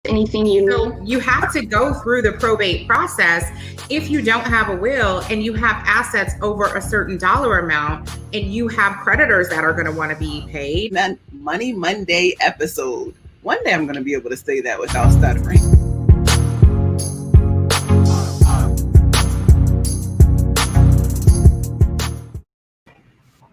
anything you need. So you have to go through the probate process if you don't have a will and you have assets over a certain dollar amount and you have creditors that are going to want to be paid. Money Monday episode. One day I'm going to be able to say that without stuttering.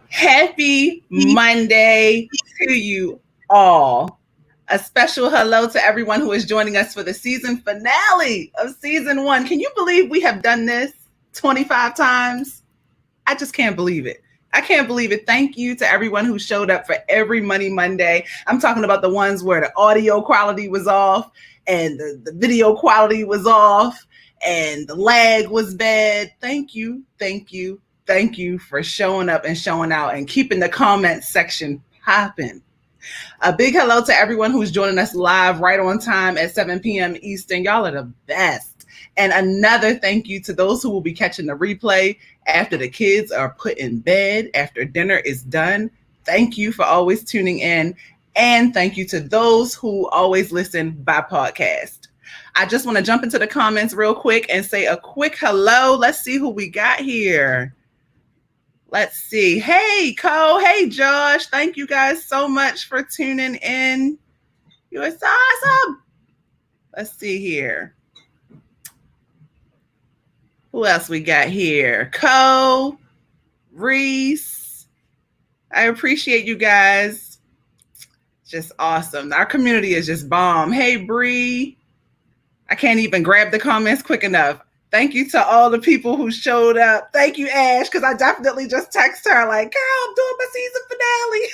Happy Monday to you all. A special hello to everyone who is joining us for the season finale of season 1. Can you believe we have done this 25 times? I just can't believe it. I can't believe it. Thank you to everyone who showed up for every Money Monday. I'm talking about the ones where the audio quality was off and the video quality was off and the lag was bad. Thank you. Thank you. Thank you for showing up and showing out and keeping the comments section popping. A big hello to everyone who's joining us live right on time at 7 p.m. Eastern. Y'all are the best. And another thank you to those who will be catching the replay after the kids are put in bed, after dinner is done. Thank you for always tuning in. And thank you to those who always listen by podcast. I just want to jump into the comments real quick and say a quick hello. Let's see who we got here. Let's see. Hey, Cole. Hey, Josh. Thank you guys so much for tuning in. You are so awesome. Let's see here. Who else we got here? Cole, Reese. I appreciate you guys. Just awesome. Our community is just bomb. Hey, Bree. I can't even grab the comments quick enough. Thank you to all the people who showed up. Thank you, Ash, because I definitely just texted her like, girl, I'm doing my season finale.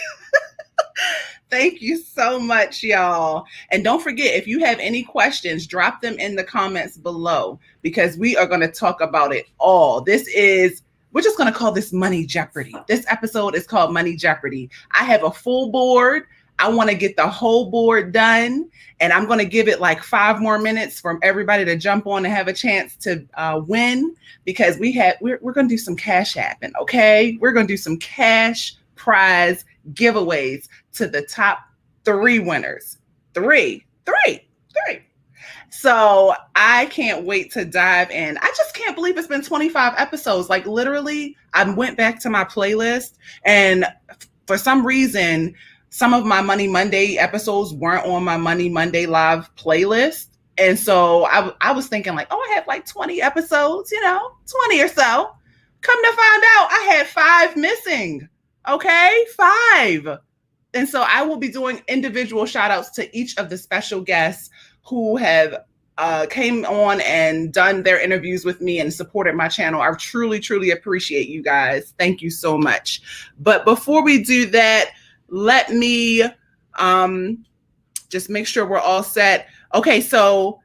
Thank you so much, y'all. And don't forget, if you have any questions, drop them in the comments below because we are going to talk about it all. We're just going to call this Money Jeopardy. This episode is called Money Jeopardy. I have a full board. I want to get the whole board done, and I'm going to give it like 5 more minutes for everybody to jump on and have a chance to win because we're going to do some cash happen, okay? We're going to do some cash prize giveaways to the top 3 winners. Three. So I can't wait to dive in. I just can't believe it's been 25 episodes. Like literally, I went back to my playlist, and for some reason, some of my Money Monday episodes weren't on my Money Monday live playlist. And so I was thinking like, I have like 20 episodes, 20 or so. Come to find out, I had 5 missing. Okay, 5. And so I will be doing individual shout outs to each of the special guests who have came on and done their interviews with me and supported my channel. I truly, truly appreciate you guys. Thank you so much. But before we do that, let me just make sure we're all set. Okay, so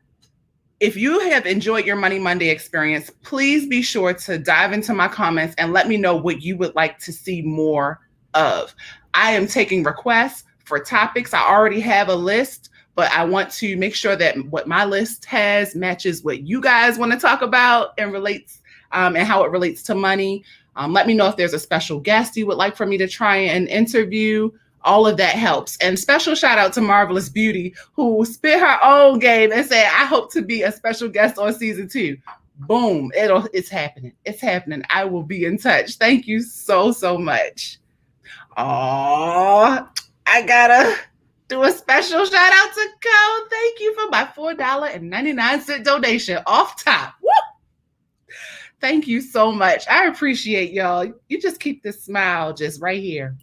if you have enjoyed your Money Monday experience, please be sure to dive into my comments and let me know what you would like to see more of. I am taking requests for topics. I already have a list, but I want to make sure that what my list has matches what you guys want to talk about and relates and how it relates to money. Let me know if there's a special guest you would like for me to try and interview. All of that helps. And special shout out to Marvelous Beauty, who spit her own game and said, I hope to be a special guest on season 2. Boom. It's happening. It's happening. I will be in touch. Thank you so, so much. Oh, I gotta do a special shout out to Cole. Thank you for my $4.99 donation off top. Woo! Thank you so much. I appreciate y'all. You just keep this smile just right here.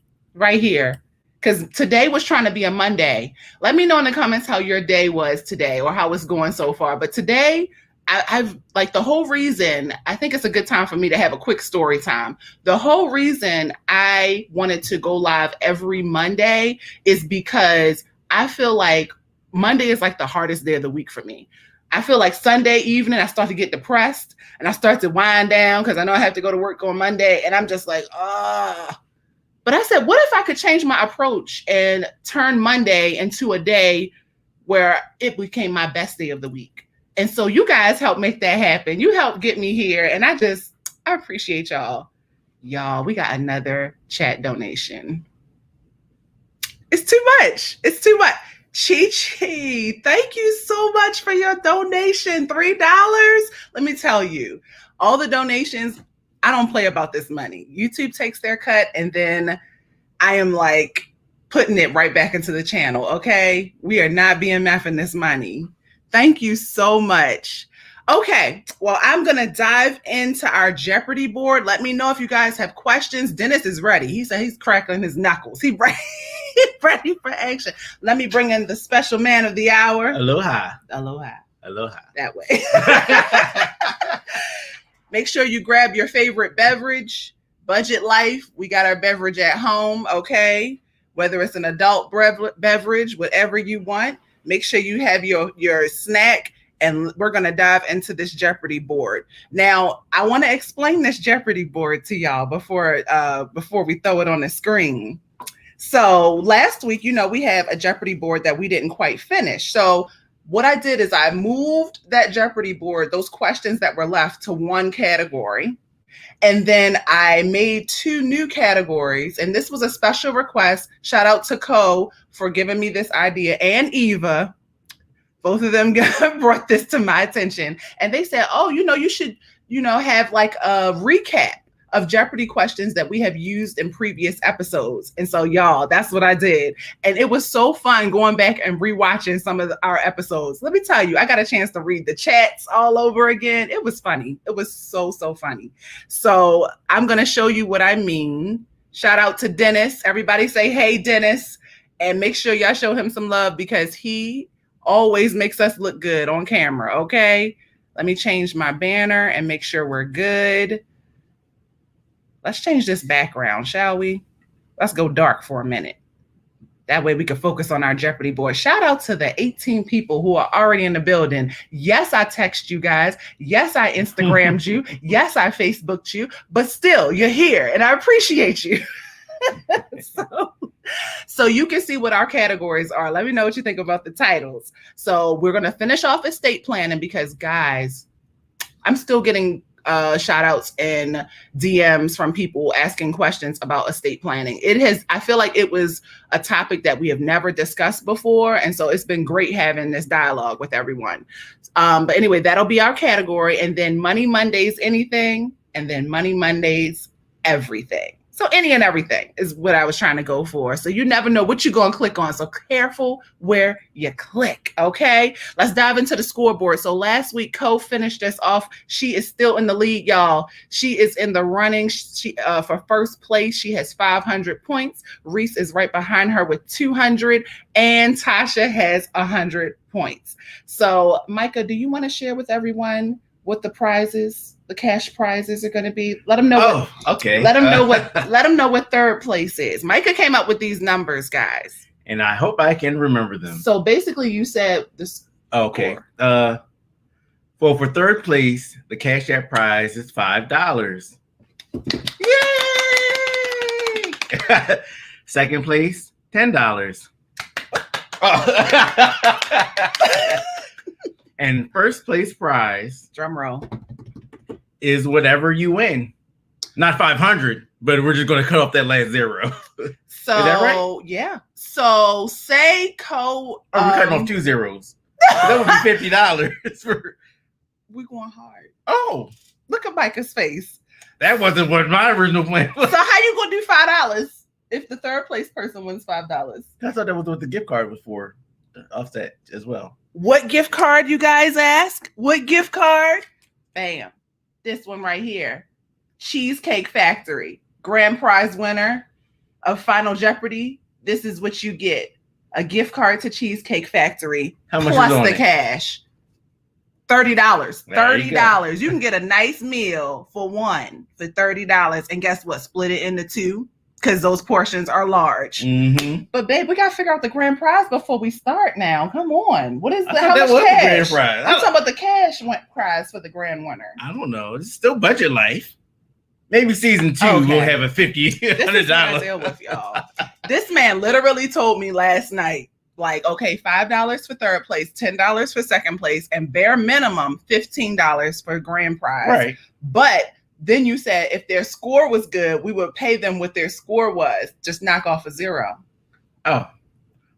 Because today was trying to be a Monday. Let me know in the comments how your day was today or how it's going so far. But today, I've like the whole reason, I think it's a good time for me to have a quick story time. The whole reason I wanted to go live every Monday is because I feel like Monday is like the hardest day of the week for me. I feel like Sunday evening, I start to get depressed and I start to wind down because I know I have to go to work on Monday. And I'm just like, But I said, what if I could change my approach and turn Monday into a day where it became my best day of the week? And so you guys helped make that happen. You helped get me here. And I appreciate y'all. Y'all, we got another chat donation. It's too much. Chi, thank you so much for your donation. $3. Let me tell you, all the donations, I don't play about this money. YouTube takes their cut, and then I am like putting it right back into the channel. Okay. We are not BMFing this money. Thank you so much. Okay. Well, I'm going to dive into our Jeopardy board. Let me know if you guys have questions. Dennis is ready. He said he's cracking his knuckles. He's ready for action. Let me bring in the special man of the hour. Aloha. Aloha. Aloha. That way. Make sure you grab your favorite beverage. Budget life. We got our beverage at home. Okay. Whether it's an adult beverage, whatever you want, make sure you have your snack, and we're going to dive into this Jeopardy board. Now, I want to explain this Jeopardy board to y'all before we throw it on the screen. So last week, we have a Jeopardy board that we didn't quite finish. So what I did is I moved that Jeopardy board, those questions that were left, to one category. And then I made 2 new categories, and this was a special request. Shout out to Co for giving me this idea, and Eva. Both of them brought this to my attention. And they said, oh, you should, have like a recap of Jeopardy questions that we have used in previous episodes. And so, y'all, that's what I did. And it was so fun going back and rewatching some of our episodes. Let me tell you, I got a chance to read the chats all over again. It was funny. It was so funny. So I'm going to show you what I mean. Shout out to Dennis. Everybody say, hey, Dennis. And make sure y'all show him some love, because he always makes us look good on camera. Okay. Let me change my banner and make sure we're good. Let's change this background, shall we? Let's go dark for a minute. That way we can focus on our Jeopardy board. Shout out to the 18 people who are already in the building. Yes, I text you guys. Yes, I Instagrammed you. Yes, I Facebooked you. But still, you're here, and I appreciate you. So you can see what our categories are. Let me know what you think about the titles. So we're going to finish off estate planning, because, guys, I'm still getting shout outs and DMs from people asking questions about estate planning. I feel like it was a topic that we have never discussed before. And so it's been great having this dialogue with everyone. But anyway, that'll be our category. And then Money Mondays, anything. And then Money Mondays, everything. So any and everything is what I was trying to go for. So you never know what you're going to click on. So careful where you click. Okay. Let's dive into the scoreboard. So last week, Co finished us off. She is still in the lead, y'all. She is in the running. She for first place. She has 500 points. Reese is right behind her with 200, and Tasha has 100 points. So Micah, do you want to share with everyone what the cash prizes are going to be? Let them know. Okay. Let them know what third place is. Micah came up with these numbers, guys, and I hope I can remember them. So basically, you said this. Okay. For third place, the Cash App prize is $5. Yay! Second place, $10. And first place prize, drum roll, is whatever you win. Not 500, but we're just going to cut off that last zero. So, is that right? Yeah. So say Co. We're cutting off 2 zeros. That would be $50. We're going hard. Oh, look at Micah's face. That wasn't what my original plan was. So how you going to do $5 if the third place person wins $5? I thought that was what the gift card was for. Offset as well. What gift card, you guys ask? What gift card? Bam. This one right here. Cheesecake Factory. Grand prize winner of Final Jeopardy. This is what you get. A gift card to Cheesecake Factory. How much plus is on the it? cash. $30. $30. You You can get a nice meal for one for $30. And guess what? Split it into 2. Because those portions are large. Mm-hmm. But babe, we gotta figure out the grand prize before we start now. Come on. What is how much cash? The grand prize. I'm talking about the cash prize for the grand winner. I don't know. It's still budget life. Maybe season 2 Okay. we'll have a $50, This is what I $100. deal with, y'all. This man literally told me last night, like, okay, $5 for third place, $10 for second place, and bare minimum $15 for grand prize. Right. But then you said if their score was good, we would pay them what their score was. Just knock off a 0. Oh,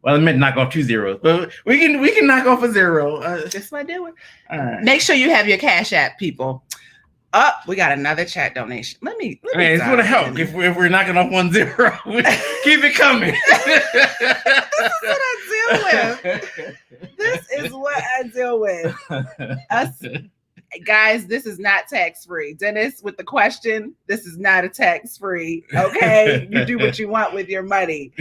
Well, I meant knock off 2 zeros, but we can knock off a 0. That's what I do. All right. Make sure you have your Cash App, people. We got another chat donation. Let me. It's going to help if we're knocking off 1 0. Keep it coming. This is what I deal with. Us guys, this is not tax-free. Dennis, with the question, this is not a tax-free. Okay, you do what you want with your money.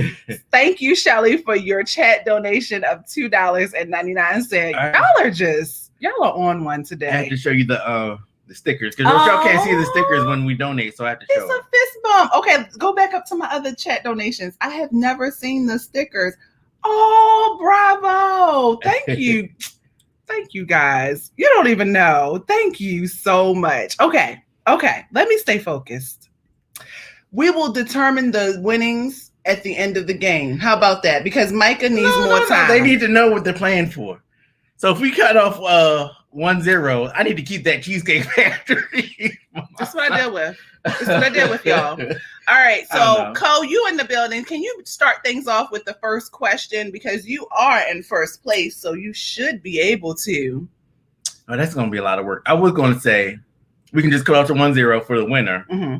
Thank you, Shelly, for your chat donation of $2.99. Y'all are on one today. I have to show you the stickers because Rochelle can't see the stickers when we donate, so I have to show. It's a fist bump. Okay, go back up to my other chat donations. I have never seen the stickers. Oh, bravo! Thank you. Thank you, guys. You don't even know. Thank you so much. Okay. Let me stay focused. We will determine the winnings at the end of the game. How about that? Because Micah needs more time. They need to know what they're playing for. So if we cut off 1 0, I need to keep that Cheesecake Factory. That's what I deal with. Y'all. All right. So, Cole, you in the building. Can you start things off with the first question? Because you are in first place, so you should be able to. Oh, that's going to be a lot of work. I was going to say we can just cut off to 1 0 for the winner. Mm-hmm.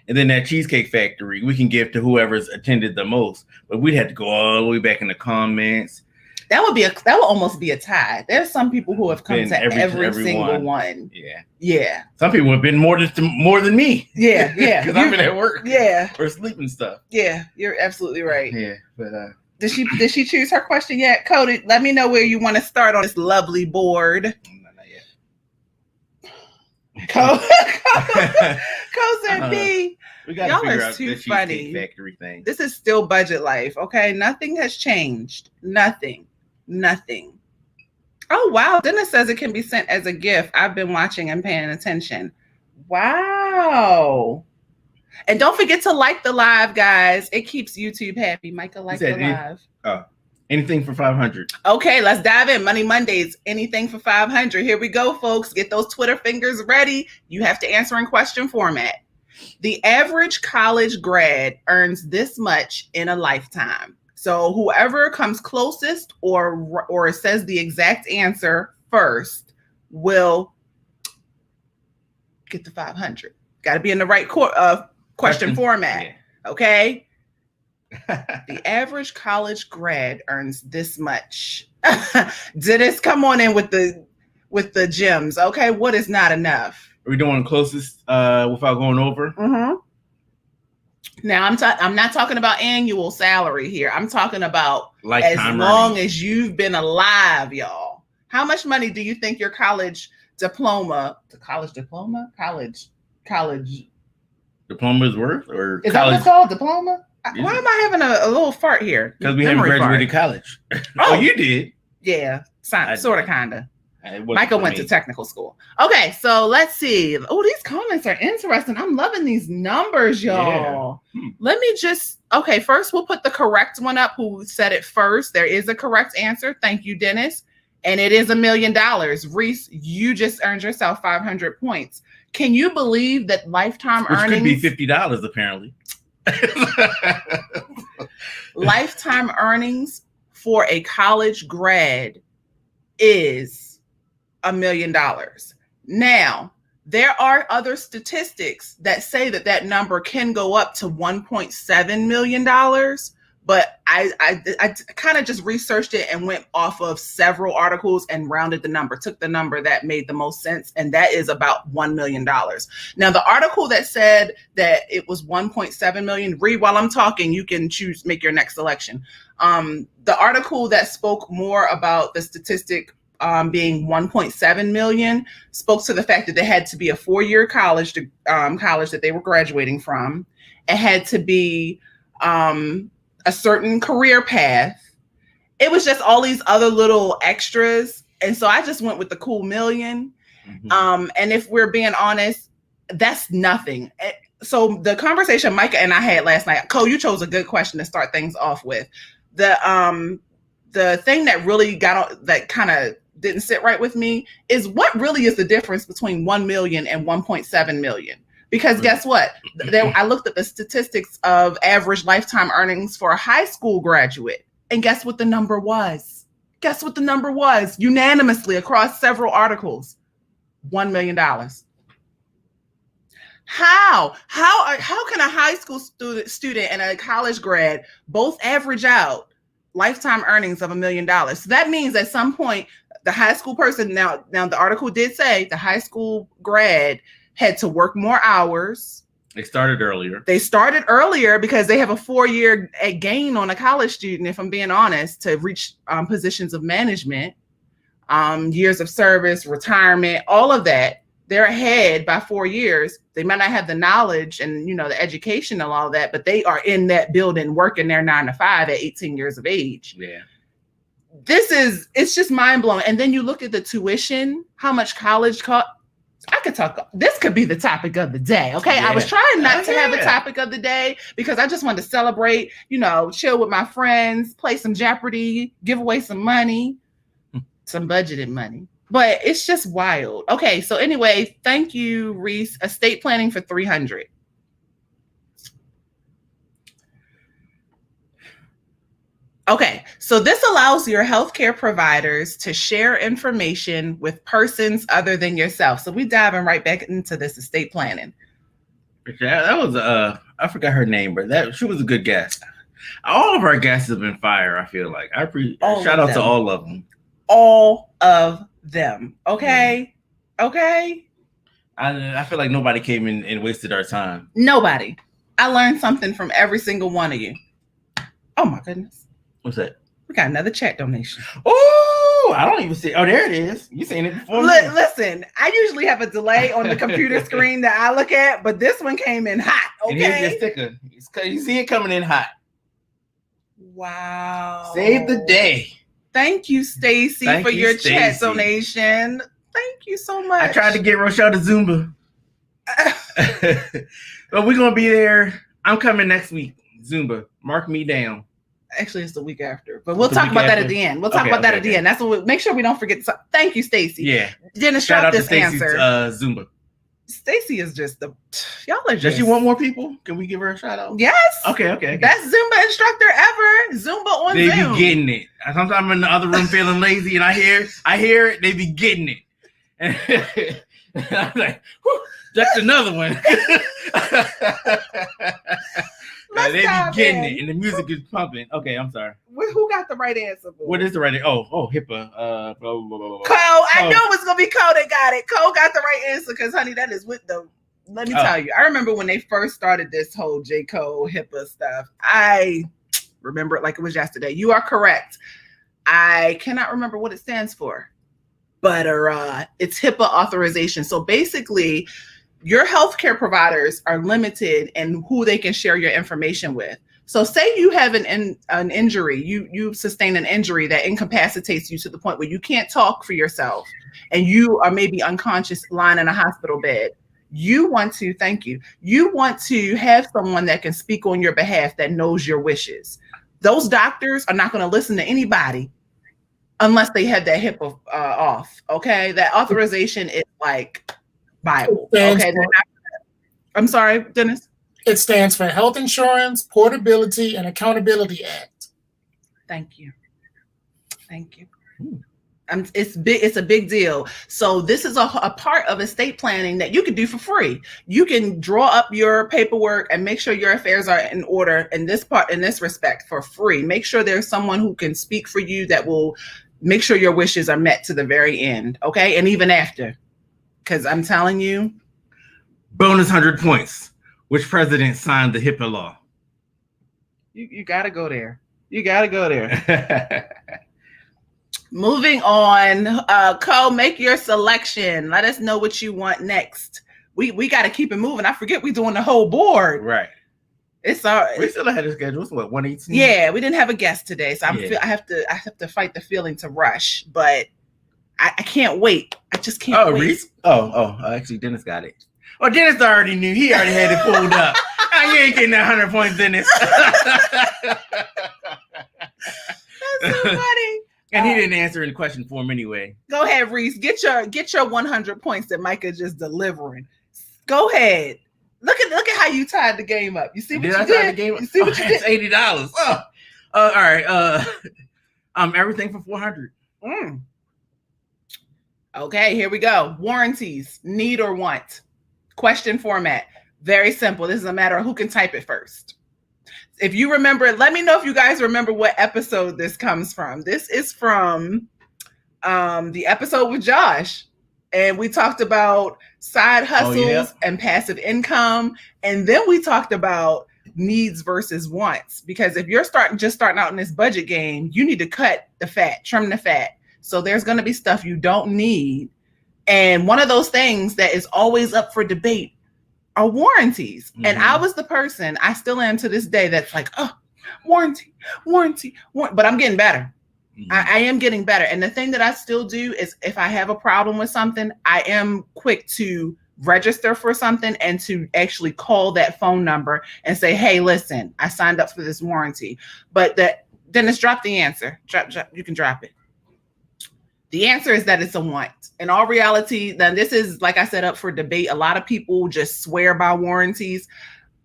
And then that Cheesecake Factory, we can give to whoever's attended the most. But we'd have to go all the way back in the comments. That would almost be a tie. There's some people who have come to every single one. Yeah. Some people have been more than me. Yeah. Because I've been at work. Yeah. Or sleeping stuff. Yeah, you're absolutely right. Yeah, but did she choose her question yet? Cody, let me know where you want to start on this lovely board. Not yet. Code said B. We got to figure out the Cheesecake Factory thing. This is still budget life, okay? Nothing has changed. Nothing. Oh, wow. Dennis says it can be sent as a gift. I've been watching and paying attention. Wow. And don't forget to like the live, guys. It keeps YouTube happy. Micah, like the live. Anything for 500. Okay, let's dive in. Money Mondays, anything for 500. Here we go, folks. Get those Twitter fingers ready. You have to answer in question format. The average college grad earns this much in a lifetime. So whoever comes closest or says the exact answer first will get the 500. Got to be in the right question format. Yeah. Okay. The average college grad earns this much. Dennis, come on in with the gems. Okay, what is not enough? Are we doing closest without going over? Mm-hmm. Now I'm not talking about annual salary here. I'm talking about lifetime as long earnings. As you've been alive, y'all. How much money do you think your college diploma is worth? Or is that what it's called, diploma? Why am I having a little fart here? Because we haven't graduated college. Oh, you did? Yeah, sort of, kind of. Michael went to technical school. Okay, so let's see. Oh, these comments are interesting. I'm loving these numbers, y'all. Yeah. Let me first we'll put the correct one up who said it first. There is a correct answer. Thank you, Dennis. And it is $1 million. Reese, you just earned yourself 500 points. Can you believe that lifetime earnings... Which could be $50, apparently. Lifetime earnings for a college grad is $1 million. Now, there are other statistics that say that number can go up to $1.7 million, but I kind of just researched it and went off of several articles and rounded the number, took the number that made the most sense, and that is about $1 million. Now, the article that said that it was 1.7 million, read while I'm talking, you can make your next selection. The article that spoke more about the statistic being 1.7 million spoke to the fact that there had to be a 4-year college that they were graduating from. It had to be a certain career path. It was just all these other little extras. And so I just went with the cool million. Mm-hmm. And if we're being honest, that's nothing. So the conversation Micah and I had last night, Cole, you chose a good question to start things off with. The thing that really that kind of didn't sit right with me is what really is the difference between 1 million and 1.7 million? Because guess what? I looked at the statistics of average lifetime earnings for a high school graduate. And guess what the number was? Guess what the number was? Unanimously across several articles. $1 million. How can a high school student and a college grad both average out lifetime earnings of $1 million? So that means at some point, the high school person, now the article did say the high school grad had to work more hours. They started earlier. Because they have a 4-year gain on a college student, if I'm being honest, to reach positions of management, years of service, retirement, all of that. They're ahead by 4 years. They might not have the knowledge and, the education and all of that, but they are in that building working their 9 to 5 at 18 years of age. Yeah. It's just mind blowing. And then you look at the tuition, how much college cost. This could be the topic of the day. Okay. Yeah. I was trying not to have a topic of the day because I just wanted to celebrate, chill with my friends, play some Jeopardy, give away some money, some budgeted money. But it's just wild. Okay. So anyway, thank you, Reese. Estate planning for $300. Okay, so this allows your healthcare providers to share information with persons other than yourself. So we diving right back into this estate planning. Yeah, that was I forgot her name, but she was a good guest. All of our guests have been fire. I feel like shout out to all of them. All of them. Okay, okay. I feel like nobody came in and wasted our time. Nobody. I learned something from every single one of you. Oh my goodness. What's that? We got another chat donation. Oh, I don't even see. Oh, there it is. You seen it before? Listen, I usually have a delay on the computer screen that I look at, but this one came in hot. Okay. And here's your sticker. You see it coming in hot. Wow. Save the day. Thank you, Stacy, for your chat donation. Thank you so much. I tried to get Rochelle to Zumba. But we're going to be there. I'm coming next week. Zumba. Mark me down. Actually, it's the week after, but we'll talk about that at the end. We'll talk about that at the end. That's what make sure we don't forget. Thank you, Stacy. Yeah. Dennis, drop this answer. Zumba. Stacy is just y'all are just. Does she want more people? Can we give her a shout out? Yes. Okay. Best Zumba instructor ever. Zumba on Zoom. They Zoom. be getting it. Sometimes I'm in the other room feeling lazy, and I hear it. They be getting it. And I'm like, whew, just another one. They be getting it, and the music is pumping. Okay, I'm sorry. Who got the right answer? Boy? What is the right answer? Oh, HIPAA. Blah, blah, blah, blah. Cole, I knew it was gonna be Cole that got it. Cole got the right answer because, honey, that is with the. Let me tell you, I remember when they first started this whole J. Cole HIPAA stuff. I remember it like it was yesterday. You are correct. I cannot remember what it stands for, but it's HIPAA authorization. So basically, your healthcare providers are limited in who they can share your information with. So say you have an injury, you sustain an injury that incapacitates you to the point where you can't talk for yourself and you are maybe unconscious lying in a hospital bed. You want to have someone that can speak on your behalf that knows your wishes. Those doctors are not going to listen to anybody unless they have that HIPAA off. Okay. That authorization is like Bible. Okay. I'm sorry, Dennis. It stands for Health Insurance, Portability, and Accountability Act. Thank you. It's big. It's a big deal. So this is a part of estate planning that you can do for free. You can draw up your paperwork and make sure your affairs are in order in this respect for free. Make sure there's someone who can speak for you that will make sure your wishes are met to the very end. Okay. And even after. Because I'm telling you. Bonus 100 points. Which president signed the HIPAA law? You got to go there. Moving on. Cole, make your selection. Let us know what you want next. We got to keep it moving. I forget we're doing the whole board. Right. It's all right. We still had a schedule. It's what, 118? Yeah, we didn't have a guest today. So I have to fight the feeling to rush. But I can't wait. I just can't wait. Reese? Actually, Dennis got it. Oh, Dennis already knew. He already had it pulled up. You ain't getting that 100 points, Dennis. That's so funny. And he didn't answer any question for him anyway. Go ahead, Reese. Get your 100 points that Micah just delivering. Go ahead. Look at how you tied the game up. You see what you did? The game You see what you did? It's $80. All right. Everything for 400. Okay, here we go. Warranties, need or want? Question format. Very simple. This is a matter of who can type it first. If you remember it, let me know if you guys remember what episode this comes from. This is from the episode with Josh. And we talked about side hustles and passive income. And then we talked about needs versus wants. Because if you're starting out in this budget game, you need to cut the fat, trim the fat. So there's going to be stuff you don't need. And one of those things that is always up for debate are warranties. Mm-hmm. And I was the person, I still am to this day, that's like, oh, warranty. But I'm getting better. Mm-hmm. I am getting better. And the thing that I still do is if I have a problem with something, I am quick to register for something and to actually call that phone number and say, hey, listen, I signed up for this warranty. But Dennis, drop the answer. Drop, you can drop it. The answer is that it's a want. In all reality, then this is, like I said, up for debate. A lot of people just swear by warranties.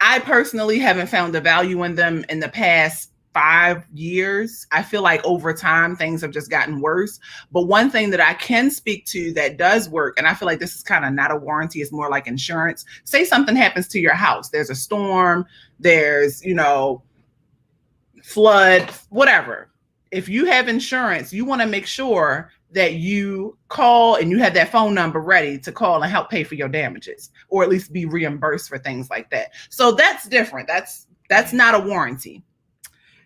I personally haven't found the value in them in the past 5 years. I feel like over time, things have just gotten worse. But one thing that I can speak to that does work, and I feel like this is kind of not a warranty, it's more like insurance. Say something happens to your house. There's a storm, there's, flood, whatever. If you have insurance, you want to make sure that you call and you have that phone number ready to call and help pay for your damages, or at least be reimbursed for things like that. So that's different. That's not a warranty.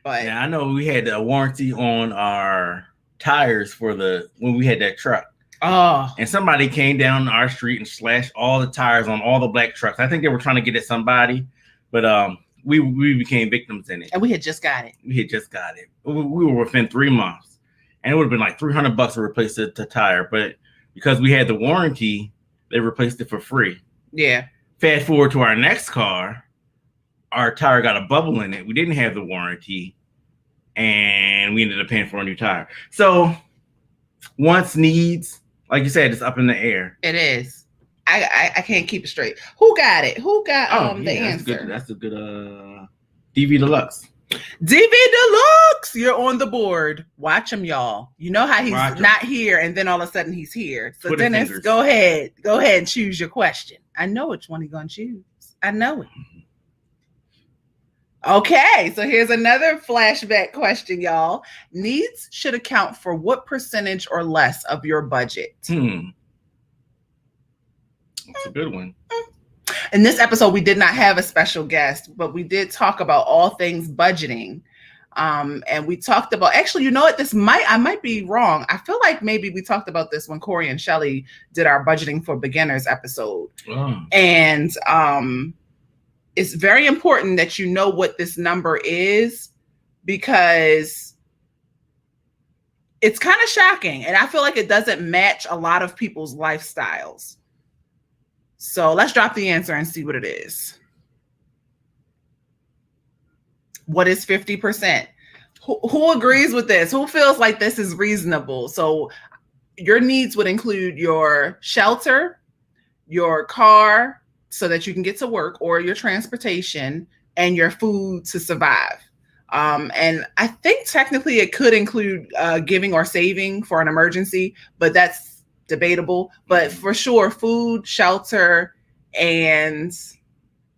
But yeah, I know we had a warranty on our tires when we had that truck. Oh. And somebody came down our street and slashed all the tires on all the black trucks. I think they were trying to get at somebody, but we became victims in it. And we had just got it. We were within 3 months. And it would have been like $300 to replace the tire. But because we had the warranty, they replaced it for free. Yeah. Fast forward to our next car, our tire got a bubble in it. We didn't have the warranty. And we ended up paying for a new tire. So wants, needs, like you said, it's up in the air. It is. I can't keep it straight. Who got it? Who got the answer? That's a good DV Deluxe. DV Deluxe, you're on the board. Watch him, y'all. You know how he's not here, and then all of a sudden he's here. So Dennis, go ahead and choose your question. I know which one he's gonna choose. I know it. Okay, so here's another flashback question, y'all. Needs should account for what percentage or less of your budget? That's a good one. In this episode, we did not have a special guest, but we did talk about all things budgeting. And we talked about, actually, you know what? I might be wrong. I feel like maybe we talked about this when Corey and Shelly did our budgeting for beginners episode. Oh. And it's very important that you know what this number is, because it's kind of shocking. And I feel like it doesn't match a lot of people's lifestyles. So let's drop the answer and see what it is. What is 50%? Who agrees with this? Who feels like this is reasonable? So your needs would include your shelter, your car so that you can get to work, or your transportation, and your food to survive. And I think technically it could include giving or saving for an emergency, but that's debatable. But for sure, food, shelter, and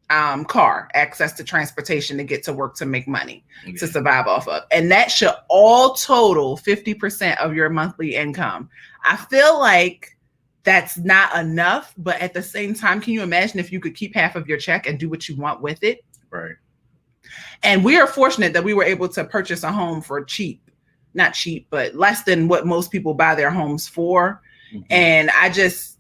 car, access to transportation to get to work, to make money, to survive off of. And that should all total 50% of your monthly income. I feel like that's not enough, but at the same time, can you imagine if you could keep half of your check and do what you want with it? Right. And we are fortunate that we were able to purchase a home for not cheap, but less than what most people buy their homes for. Mm-hmm. And I just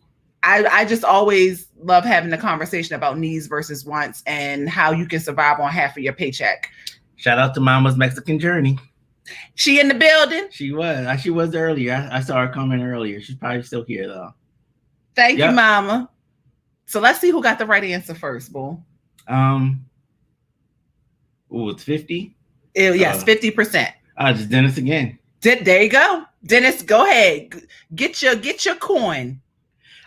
always love having the conversation about needs versus wants and how you can survive on half of your paycheck. Shout out to Mama's Mexican Journey. She in the building? She was earlier. I saw her comment earlier. She's probably still here though. Thank you, Mama. So let's see who got the right answer first, boo. It's 50. Yes, 50%. Just Dennis again. There you go. Dennis, go ahead. Get your coin.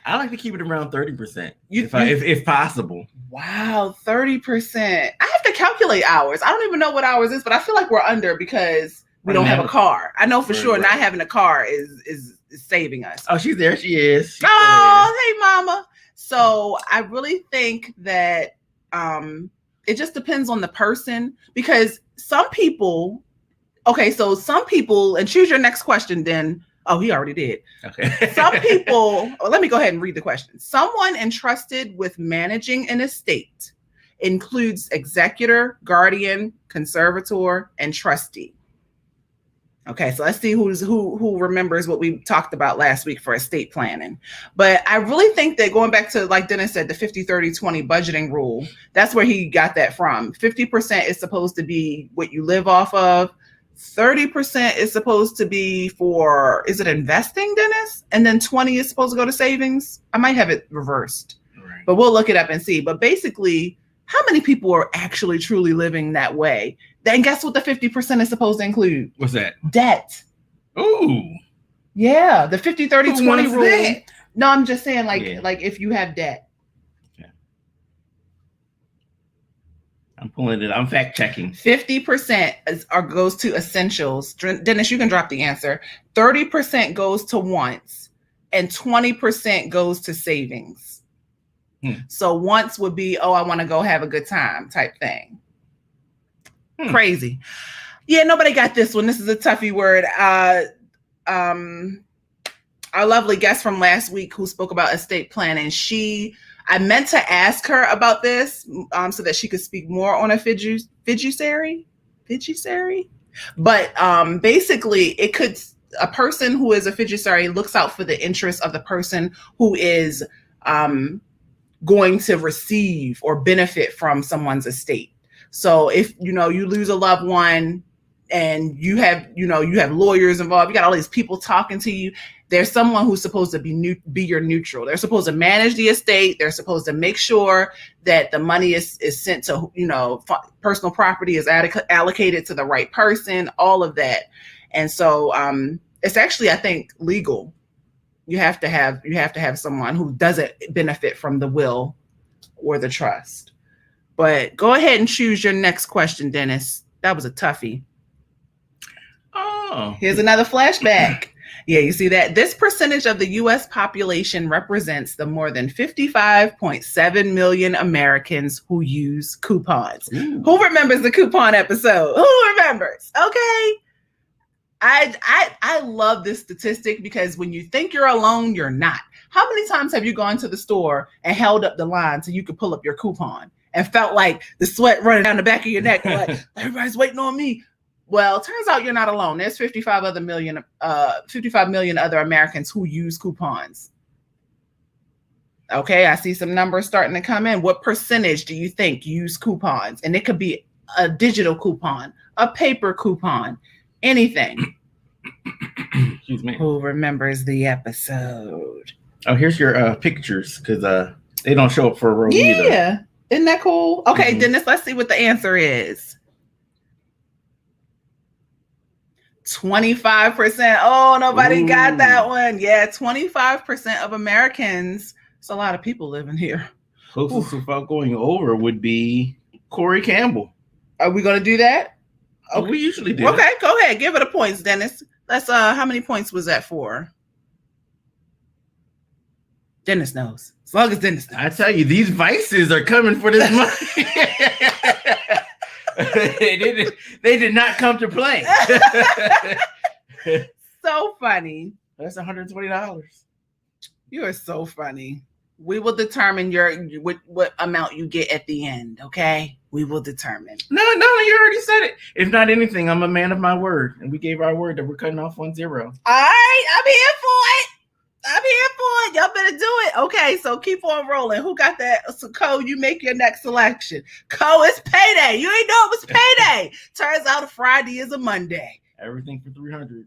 I like to keep it around 30%, if possible. Wow, 30%. I have to to calculate hours. I don't even know what hours is, but I feel like we're under because we don't have a car. I know for sure not having a car is saving us. Oh, she's there. She is. She's hey, mama. So I really think that it just depends on the person, because some people, and choose your next question then. Oh, he already did. Okay. Some people, let me go ahead and read the question. Someone entrusted with managing an estate includes executor, guardian, conservator, and trustee. Okay, so let's see who remembers what we talked about last week for estate planning. But I really think that going back to, like Dennis said, the 50-30-20 budgeting rule, that's where he got that from. 50% is supposed to be what you live off of. 30% is supposed to be for, is it investing, Dennis? And then 20 is supposed to go to savings. I might have it reversed, Right. But we'll look it up and see. But basically, how many people are actually truly living that way? Then guess what the 50% is supposed to include? What's that? Debt. Ooh. Yeah, the 50-30-20 rule. That? No, I'm just saying, like if you have debt. I'm pulling it. I'm fact checking. 50% goes to essentials. Dennis, you can drop the answer. 30% goes to wants, and 20% goes to savings. So wants would be, I want to go have a good time type thing. Crazy. Yeah, nobody got this one. This is a toughie word. Our lovely guest from last week who spoke about estate planning, I meant to ask her about this so that she could speak more on a fiduciary. But basically, a person who is a fiduciary looks out for the interests of the person who is going to receive or benefit from someone's estate. So if you lose a loved one and you have lawyers involved, you got all these people talking to you, there's someone who's supposed to be your neutral. They're supposed to manage the estate. They're supposed to make sure that the money is sent to, personal property is allocated to the right person, all of that. And so it's actually, I think, legal. You have to have someone who doesn't benefit from the will or the trust. But go ahead and choose your next question, Dennis. That was a toughie. Oh. Here's another flashback. Yeah, you see that? This percentage of the U.S. population represents the more than 55.7 million Americans who use coupons. Ooh. Who remembers the coupon episode? Who remembers? Okay. I love this statistic because when you think you're alone, you're not. How many times have you gone to the store and held up the line so you could pull up your coupon and felt like the sweat running down the back of your neck? Like, everybody's waiting on me. Well, it turns out you're not alone. There's 55 million other Americans who use coupons. Okay, I see some numbers starting to come in. What percentage do you think use coupons? And it could be a digital coupon, a paper coupon, anything. Excuse me. Who remembers the episode? Oh, here's your pictures, because they don't show up for a row either. Yeah, isn't that cool? Okay, Dennis, let's see what the answer is. 25%. Oh, nobody got that one. Yeah, 25% of Americans. It's a lot of people living here. Closest without going over would be Corey Campbell. Are we going to do that? Oh, we usually do. Okay, go ahead. Give it a points, Dennis. Let's. How many points was that for? Dennis knows. As long as Dennis knows. I tell you, these vices are coming for this money. They did not come to play. So funny. That's $120. You are so funny. We will determine what amount you get at the end. Okay, we will determine. No, you already said it. If not anything, I'm a man of my word, and we gave our word that we're cutting off 1-0. All right, I'm here for it. Y'all better do it. Okay, so keep on rolling. Who got that? So, Co, you make your next selection. Co, it's payday. You ain't know it was payday. Turns out a Friday is a Monday. Everything for $300.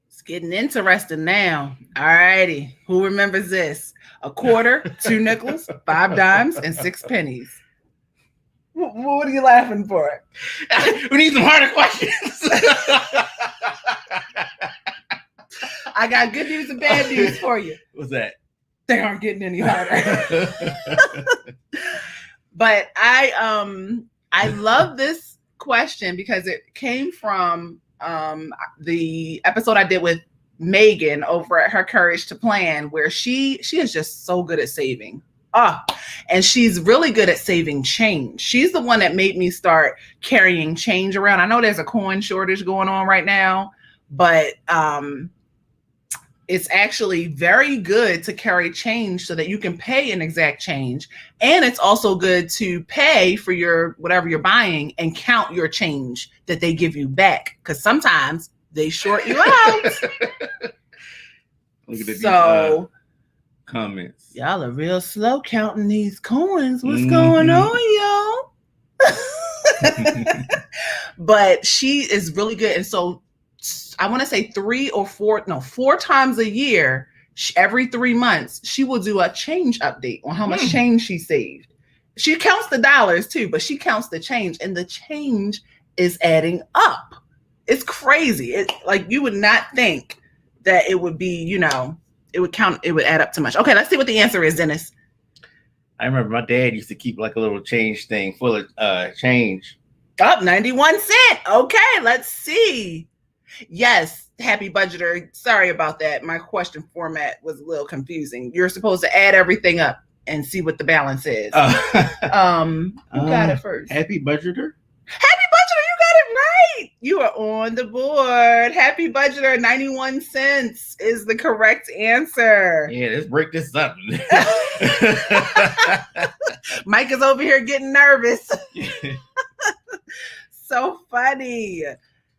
It's getting interesting now. All righty. Who remembers this? A quarter, 2 nickels, 5 dimes, and 6 pennies. What are you laughing for? We need some harder questions. I got good news and bad news for you. What's that? They aren't getting any harder. But I love this question because it came from the episode I did with Megan over at Her Courage to Plan, where she is just so good at saving. And she's really good at saving change. She's the one that made me start carrying change around. I know there's a coin shortage going on right now, but it's actually very good to carry change so that you can pay an exact change. And it's also good to pay for your whatever you're buying and count your change that they give you back, because sometimes they short you out. Look at these comments. Y'all are real slow counting these coins. What's going on, y'all? But she is really good. And so I want to say 4 times a year, every 3 months, she will do a change update on how much change she saved. She counts the dollars too, but she counts the change, and the change is adding up. It's crazy. It, like, you would not think that it would be, it would add up too much. Okay, let's see what the answer is, Dennis. I remember my dad used to keep like a little change thing full of change. Up 91 cents. Okay, let's see. Yes, happy budgeter. Sorry about that. My question format was a little confusing. You're supposed to add everything up and see what the balance is. Who got it first? Happy budgeter. Happy budgeter, you got it right. You are on the board. Happy budgeter, 91 cents is the correct answer. Yeah, let's break this up. Mike is over here getting nervous. So funny.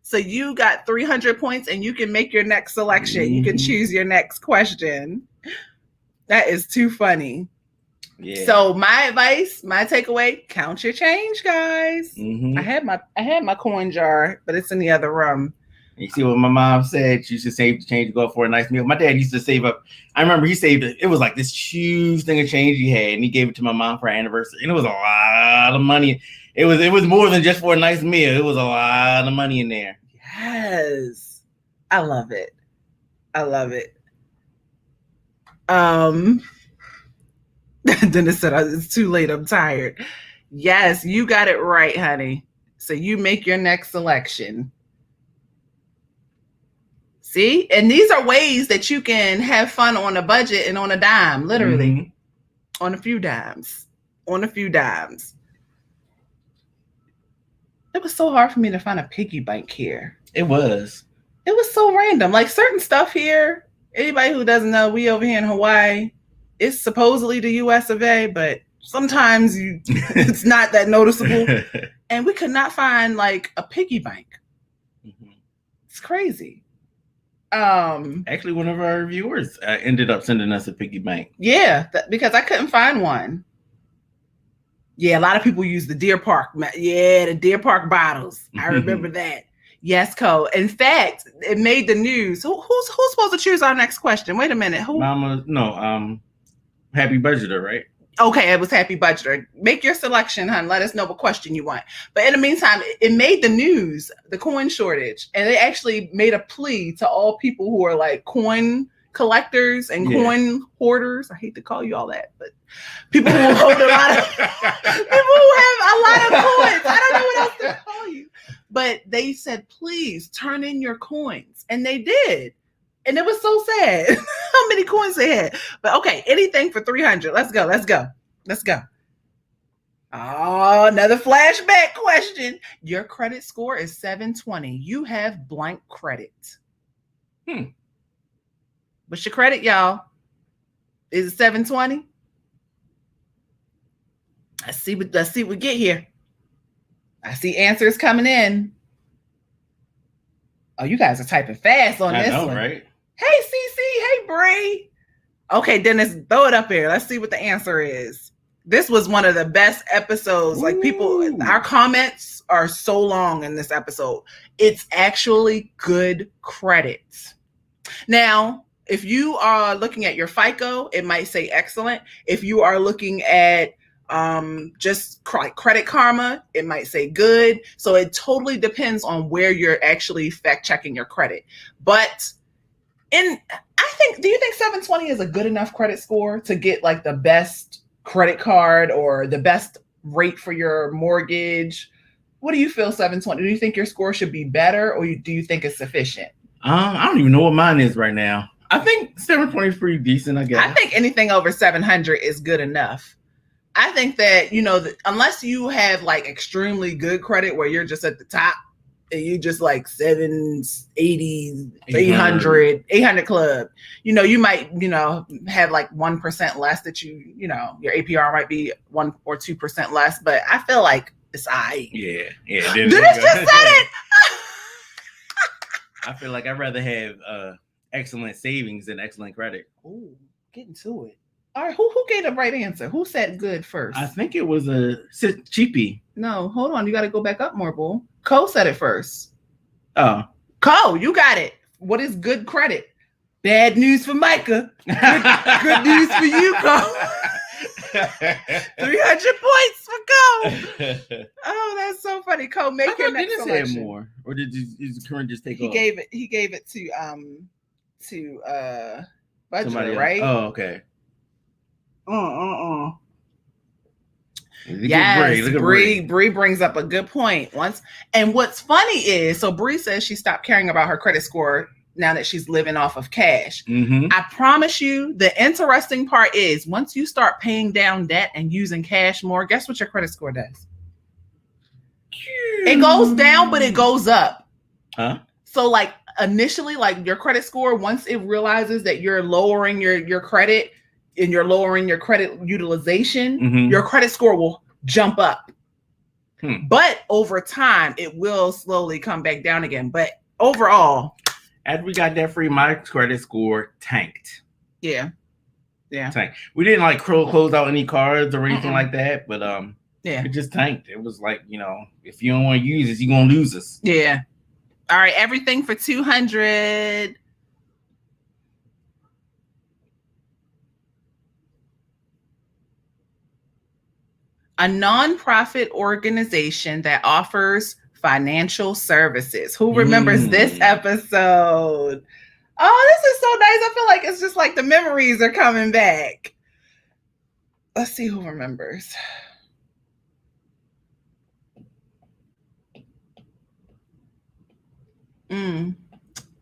So you got 300 points, and you can make your next selection. You can choose your next question. That is too funny. Yeah. So my advice, my takeaway, count your change, guys. I had my coin jar, but it's in the other room. You see what my mom said? She should save the change to go for a nice meal. My dad used to save up. I remember he saved it. It was like this huge thing of change he had, and he gave it to my mom for her anniversary. And it was a lot of money. It was more than just for a nice meal. It was a lot of money in there. Yes. I love it. Dennis said, it's too late. I'm tired. Yes, you got it right, honey. So you make your next selection. See? And these are ways that you can have fun on a budget and on a dime, literally. On a few dimes. It was so hard for me to find a piggy bank here. It was so random. Like certain stuff here, anybody who doesn't know, we over here in Hawaii, it's supposedly the US of A, but sometimes it's not that noticeable. And we could not find like a piggy bank. It's crazy. Actually, one of our viewers ended up sending us a piggy bank. Yeah, because I couldn't find one. Yeah, a lot of people use the Deer Park. Yeah, the Deer Park bottles. I remember that. Yes, Cole. In fact, it made the news. Who's supposed to choose our next question? Wait a minute. Who? Mama, no. Happy budgeter, right? Okay, it was happy budgeter. Make your selection, hon. Let us know what question you want. But in the meantime, it made the news, the coin shortage, and they actually made a plea to all people who are like coin collectors and coin hoarders. I hate to call you all that, but people who hold a lot of people who have a lot of coins. I don't know what else to call you. But they said, please turn in your coins. And they did. And it was so sad how many coins they had. But okay, anything for 300. Let's go. Oh, another flashback question. Your credit score is 720. You have blank credit. What's your credit, y'all? Is it 720? Let's see what we get here. I see answers coming in. Oh, you guys are typing fast on this one. Right? Hey, CC. Hey, Bree. Okay, Dennis, throw it up here. Let's see what the answer is. This was one of the best episodes. Like our comments are so long in this episode. It's actually good credit. Now, if you are looking at your FICO, it might say excellent. If you are looking at just Credit Karma, it might say good. So it totally depends on where you're actually fact checking your credit. But And I think, do you think 720 is a good enough credit score to get like the best credit card or the best rate for your mortgage? What do you feel 720? Do you think your score should be better, or do you think it's sufficient? I don't even know what mine is right now. I think 720 is pretty decent, I guess. I think anything over 700 is good enough. I think that, unless you have like extremely good credit where you're just at the top and you just like 780, 800 club, you might, have like 1% less that your APR might be 1 or 2% less, but I feel like it's all right. Yeah. Did it just said it? I feel like I'd rather have excellent savings than excellent credit. Ooh, getting to it. All right, who gave the right answer? Who said good first? I think it was a cheapie. No, hold on. You got to go back up more, Bull. Cole said it first. Oh. Cole, you got it. What is good credit? Bad news for Micah. Good news for you, Cole. 300 points for Cole. Oh, that's so funny. Cole, make your next selection. Say more, or did Corinne just take off? He gave it to Budget, right? Oh, okay. Yes, Bree brings up a good point. And what's funny is, so Bree says she stopped caring about her credit score now that she's living off of cash. Mm-hmm. I promise you, the interesting part is once you start paying down debt and using cash more, guess what your credit score does? It goes down, but it goes up. Huh? So like initially, like your credit score, once it realizes that you're lowering your credit and you're lowering your credit utilization, mm-hmm. your credit score will jump up. But over time, it will slowly come back down again. But overall, after we got that free, my credit score tanked. Yeah. Tanked. We didn't like close out any cards or anything like that, but yeah, it just tanked. It was like, if you don't want to use us, you're gonna lose us. Yeah. All right, everything for 200. A nonprofit organization that offers financial services. Who remembers this episode? Oh, this is so nice. I feel like it's just like the memories are coming back. Let's see who remembers.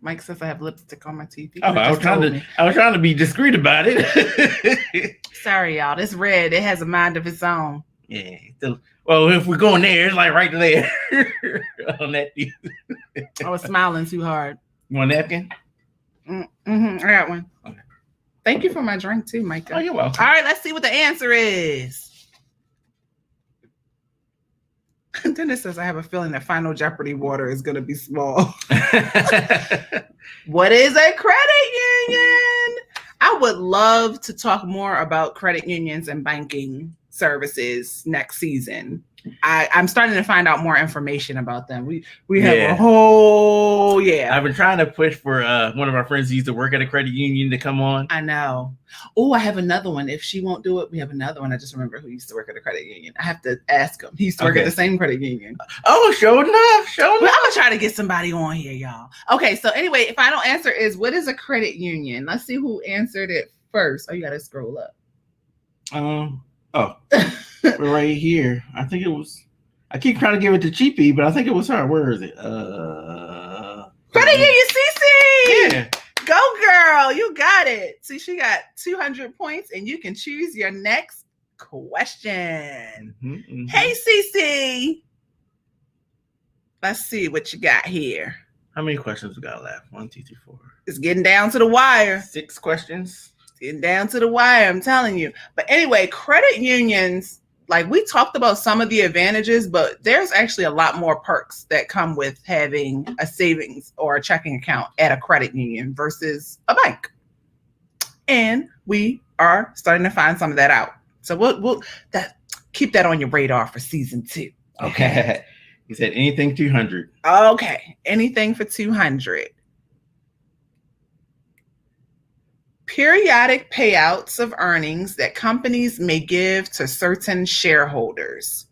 Mike says I have lipstick on my teeth. I was trying to be discreet about it. Sorry, y'all. This red, it has a mind of its own. Yeah. Well, if we're going there, it's like right there on that. I was smiling too hard. You want a napkin? I got one. Okay. Thank you for my drink too, Micah. Oh, you're welcome. All right, let's see what the answer is. Then it says, I have a feeling that Final Jeopardy water is going to be small. What is a credit union? I would love to talk more about credit unions and banking services next season. I'm starting to find out more information about them. We have a whole I've been trying to push for one of our friends who used to work at a credit union to come on. I know. Oh, I have another one. If she won't do it, we have another one. I just remember who used to work at a credit union. I have to ask him. He used to work at the same credit union. Oh, sure enough. Well, I'm gonna try to get somebody on here, y'all. Okay, so anyway, final answer is, what is a credit union? Let's see who answered it first. Oh, you gotta scroll up. We're right here. I think it was. I keep trying to give it to Cheapy, but I think it was her. Where is it? Credit Union CC. Yeah. Go girl, you got it. See, she got 200 points, and you can choose your next question. Hey, CC. Let's see what you got here. How many questions we got left? 1, 2, 3, 4. It's getting down to the wire. 6 questions. Getting down to the wire, I'm telling you. But anyway, credit unions, like we talked about some of the advantages, but there's actually a lot more perks that come with having a savings or a checking account at a credit union versus a bank. And we are starting to find some of that out. So we'll keep that on your radar for season 2. Okay. You said anything 200. Okay. Anything for 200. Periodic payouts of earnings that companies may give to certain shareholders.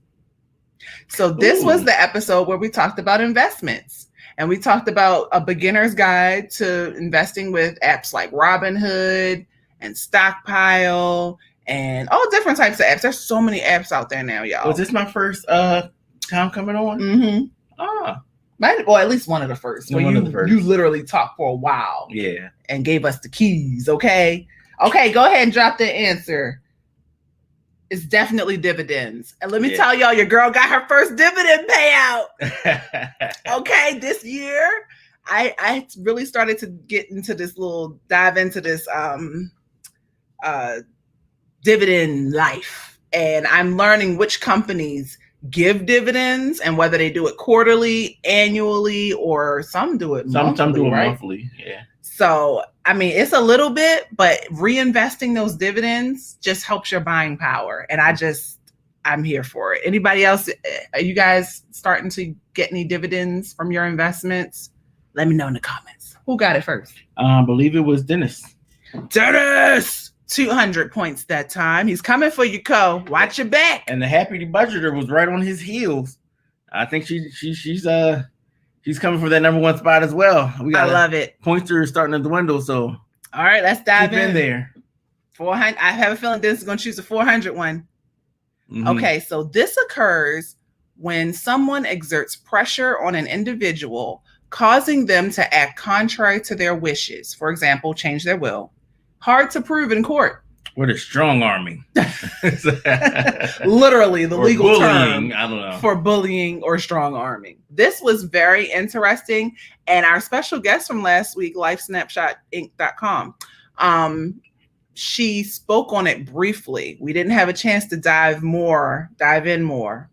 So this was the episode where we talked about investments. And we talked about a beginner's guide to investing with apps like Robinhood and Stockpile and all different types of apps. There's so many apps out there now, y'all. Was this my first time coming on? Mm-hmm. Ah. Well, at least one of the first. One of the first. You literally talked for a while. Yeah. And gave us the keys, okay? Okay, go ahead and drop the answer. It's definitely dividends. And let me tell y'all, your girl got her first dividend payout. Okay, this year, I really started to get into dive into this dividend life. And I'm learning which companies give dividends and whether they do it quarterly, annually, or some do it monthly. Some do it right? monthly, yeah. So, I mean, it's a little bit, but reinvesting those dividends just helps your buying power. And I'm here for it. Anybody else? Are you guys starting to get any dividends from your investments? Let me know in the comments. Who got it first? I believe it was Dennis. Dennis! 200 points that time. He's coming for you, Co. Watch your back. And the happy budgeter was right on his heels. I think she's coming for that number one spot as well. I love it. Pointer is starting to dwindle, so all right, let's dive in there. 400. I have a feeling this is going to choose a 400 one. Mm-hmm. Okay, so this occurs when someone exerts pressure on an individual, causing them to act contrary to their wishes. For example, change their will. Hard to prove in court. What is strong arming? Literally the legal bullying, term I don't know. For bullying or strong arming. This was very interesting. And our special guest from last week, LifeSnapshotInc.com, she spoke on it briefly. We didn't have a chance to dive in more.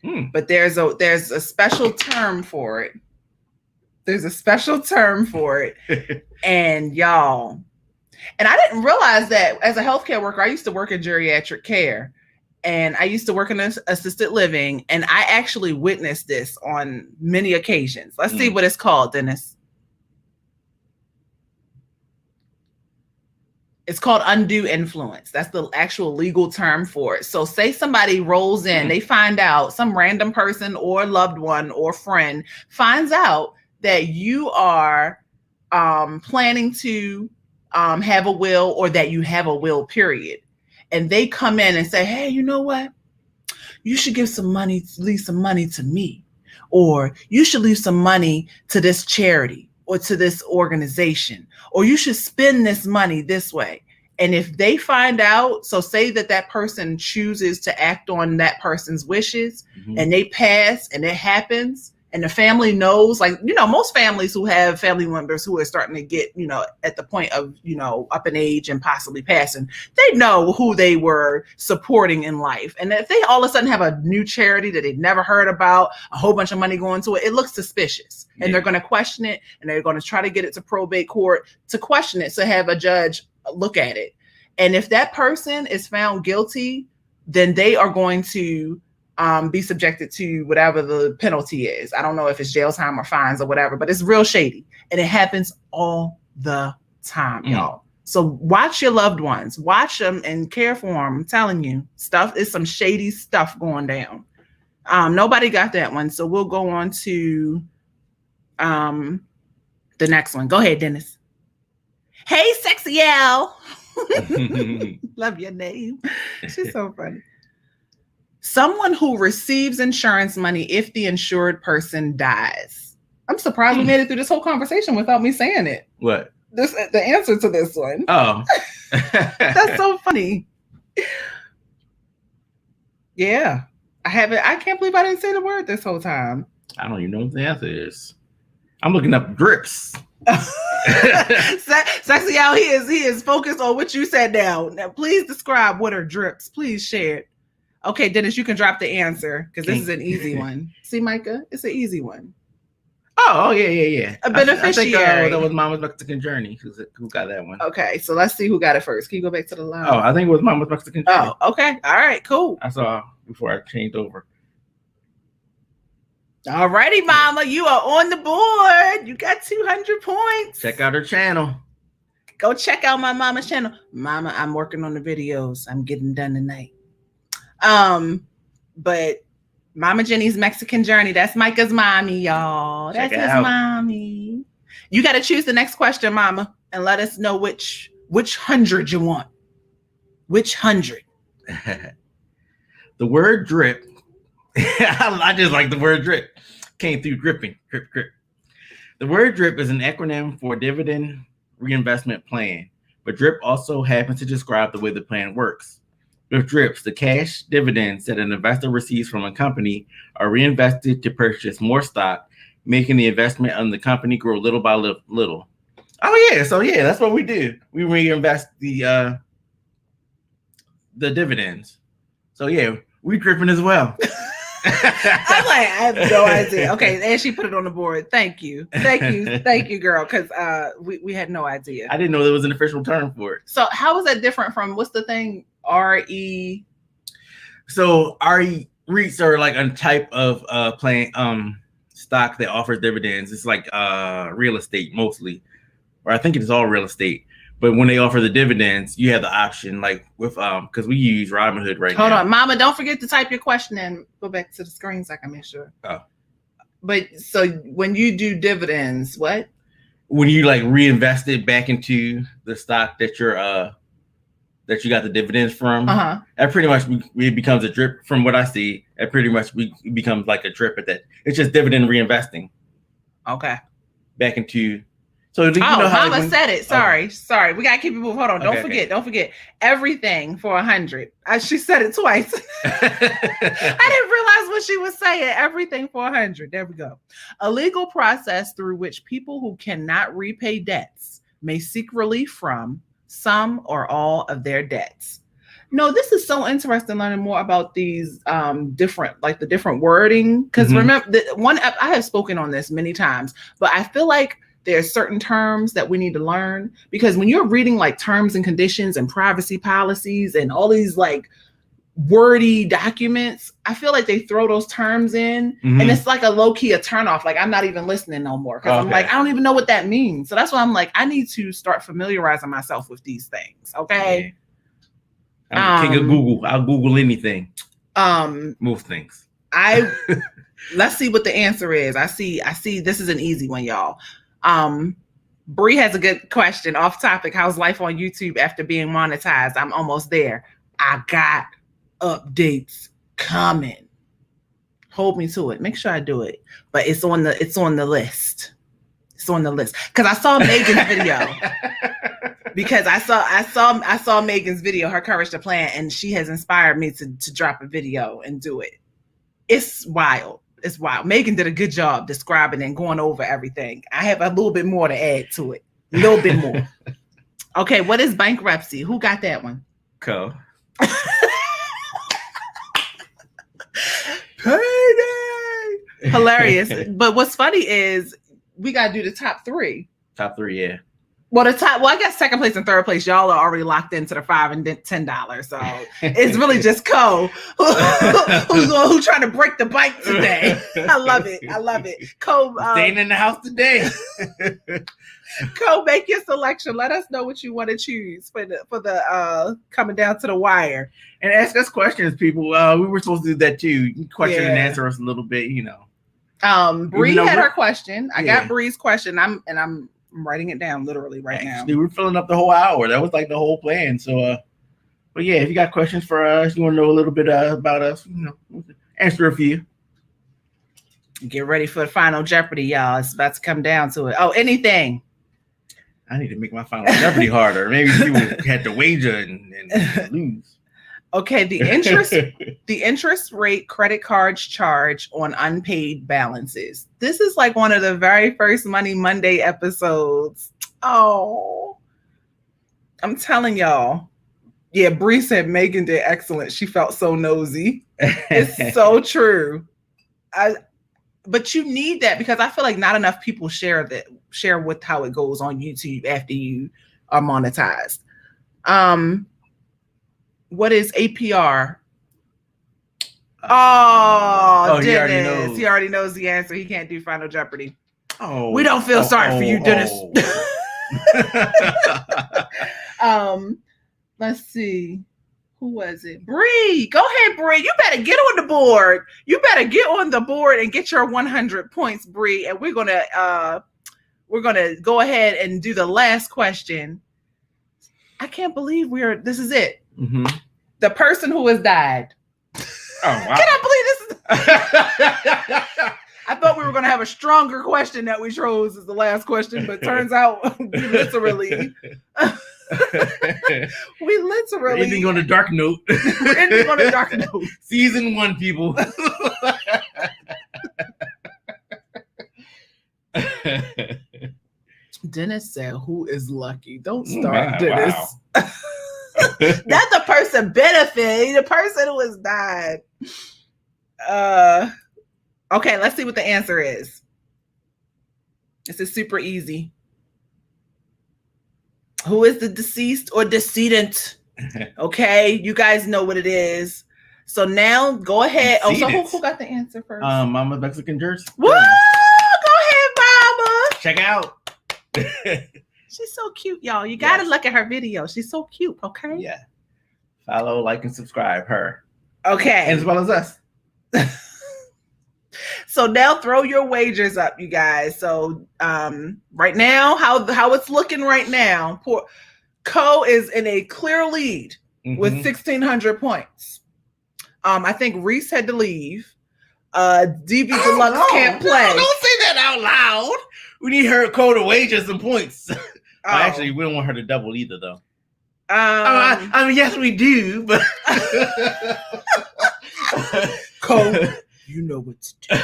But there's a special term for it. There's a special term for it. And y'all, and I didn't realize that as a healthcare worker, I used to work in geriatric care and I used to work in assisted living. And I actually witnessed this on many occasions. Let's see what it's called, Dennis. It's called undue influence. That's the actual legal term for it. So say somebody rolls in, they find out, some random person or loved one or friend finds out that you are planning to have a will, or that you have a will, period. And they come in and say, hey, you know what? You should leave some money to me, or you should leave some money to this charity or to this organization, or you should spend this money this way. And if they find out, so say that person chooses to act on that person's wishes, and they pass and it happens, and the family knows, like, most families who have family members who are starting to get, at the point of, up in age and possibly passing, they know who they were supporting in life. And if they all of a sudden have a new charity that they've never heard about, a whole bunch of money going to it, it looks suspicious. Yeah. And they're going to question it, and they're going to try to get it to probate court to question it, to have a judge look at it. And if that person is found guilty, then they are going to be subjected to whatever the penalty is. I don't know if it's jail time or fines or whatever, but it's real shady. And it happens all the time, y'all. So watch your loved ones, watch them and care for them. I'm telling you, it's some shady stuff going down. Nobody got that one. So we'll go on to the next one. Go ahead, Dennis. Hey, Sexy Al. Love your name. She's so funny. Someone who receives insurance money if the insured person dies. I'm surprised we made it through this whole conversation without me saying it. What? The answer to this one. Oh. That's so funny. Yeah. I can't believe I didn't say the word this whole time. I don't even know what the answer is. I'm looking up drips. Sexy Al, he is focused on what you said now. Now, please describe what are drips. Please share it. Okay, Dennis, you can drop the answer because this is an easy one. See, Micah, it's an easy one. Oh, yeah. A beneficiary. I think that was Mama's Mexican Journey. Who got that one? Okay, so let's see who got it first. Can you go back to the line? Oh, I think it was Mama's Mexican Journey. Oh, okay. All right, cool. I saw before I changed over. All righty, Mama, you are on the board. You got 200 points. Check out her channel. Go check out my mama's channel. Mama, I'm working on the videos. I'm getting done tonight. But Mama Jenny's Mexican Journey. That's Micah's mommy, y'all. That's his mommy. You got to choose the next question, Mama, and let us know which 100 you want. Which 100? The word drip. I just like the word drip. Came through dripping. Drip, drip. The word drip is an acronym for dividend reinvestment plan, but drip also happens to describe the way the plan works. With drips, the cash dividends that an investor receives from a company are reinvested to purchase more stock, making the investment in the company grow little by little. Oh yeah, so yeah, that's what we do. We reinvest the dividends. So yeah, we dripping as well. I'm like, I have no idea. Okay, and she put it on the board. Thank you, girl, because we had no idea. I didn't know there was an official term for it. So how is that different from what's the thing? RE. So RE REITs are like a type of stock that offers dividends. It's like real estate mostly, or I think it is all real estate. But when they offer the dividends, you have the option, like with because we use Robinhood right now. Hold on, Mama, don't forget to type your question and go back to the screen so I can make sure. Oh. But so when you do dividends, what? When you like reinvest it back into the stock that you got the dividends from, that pretty much it becomes a drip. From what I see, it pretty much becomes like a drip at that. It's just dividend reinvesting. Okay. Back into. So do you know how Mama said it. Sorry. We gotta keep it moving. Hold on. Don't forget. Everything for 100. She said it twice. I didn't realize what she was saying. Everything for 100. There we go. A legal process through which people who cannot repay debts may seek relief from some or all of their debts. No, this is so interesting learning more about these different wording. Because remember, I have spoken on this many times, but I feel like there's certain terms that we need to learn, because when you're reading like terms and conditions and privacy policies and all these like wordy documents, I feel like they throw those terms in and it's like a low-key a turnoff. Like I'm not even listening no more because I'm like, I don't even know what that means. So that's why I'm like, I need to start familiarizing myself with these things. Okay. Yeah. I'm king of Google. I'll Google anything. Most things. Let's see what the answer is. I see this is an easy one, y'all. Bree has a good question off topic. How's life on YouTube after being monetized? I'm almost there. I got updates coming. Hold me to it. Make sure I do it. But it's on the list. It's on the list. Because I saw Megan's video. Because I saw Megan's video, her courage to plan, and she has inspired me to drop a video and do it. It's wild. It's wild. Megan did a good job describing and going over everything. I have a little bit more to add to it. A little bit more. Okay, what is bankruptcy? Who got that one? Co. Payday! Hilarious. But what's funny is we got to do the top three. Top three, yeah. Well, I guess second place and third place, y'all are already locked into the $5 and $10. So it's really just Co who's trying to break the bank today. I love it. Co, staying in the house today. Co, make your selection. Let us know what you want to choose for the coming down to the wire. And ask us questions, people. We were supposed to do that too. You can question and answer us a little bit, you know. Bree had her question. I got Bree's question. I'm writing it down literally right now. We're filling up the whole hour. That was like the whole plan. So, but yeah, if you got questions for us, you want to know a little bit about us, you know, answer a few. Get ready for the final Jeopardy, y'all. It's about to come down to it. Oh, anything. I need to make my final Jeopardy harder. Maybe people had to wager and lose. Okay, the interest rate credit cards charge on unpaid balances. This is like one of the very first Money Monday episodes. Oh, I'm telling y'all. Yeah, Bree said Megan did excellent. She felt so nosy. It's so true. But you need that because I feel like not enough people share with how it goes on YouTube after you are monetized. What is APR? Oh, Dennis. He already knows the answer. He can't do Final Jeopardy. Oh, we don't feel sorry for you, Dennis. Let's see. Who was it? Bree. Go ahead, Bree. You better get on the board. You better get on the board and get your 100 points, Bree. And we're gonna go ahead and do the last question. I can't believe this is it. Mm-hmm. The person who has died. Oh, wow. Can I believe this is I thought we were gonna have a stronger question that we chose as the last question, but turns out we literally ending on a dark note. We're ending on a dark note. Season 1, people. Dennis said, "Who is lucky?" Don't start, Wow, Dennis. wow. That's the person benefiting, the person who has died. Okay, let's see what the answer is. This is super easy. Who is the deceased or decedent? Okay, you guys know what it is. So now go ahead. Oh, so who got the answer first? Mama Mexican Jersey. Woo! Go ahead, Mama. Check out. She's so cute, y'all. You gotta look at her video. She's so cute. Okay. Yeah. Follow, like, and subscribe her. Okay. As well as us. So now throw your wagers up, you guys. So right now, how it's looking right now, poor Co is in a clear lead with 1,600 points. I think Reese had to leave. DB Deluxe can't play. No, don't say that out loud. We need her Co to wager some points. Actually, we don't want her to double either, though. I mean, yes, we do, but Co, you know what to do.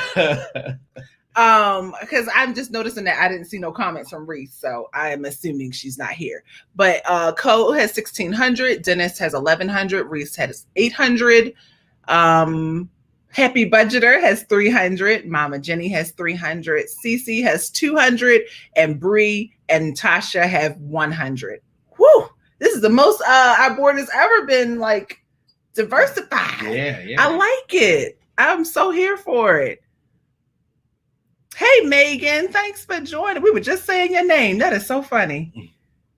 Because I'm just noticing that I didn't see no comments from Reese, so I am assuming she's not here. But Co has 1,600, Dennis has 1,100, Reese has 800. Happy Budgeter has 300, Mama Jenny has 300, Cece has 200, and Bree and Tasha have 100. Woo! This is the most our board has ever been like diversified. Yeah. I like it. I'm so here for it. Hey, Megan, thanks for joining. We were just saying your name. That is so funny.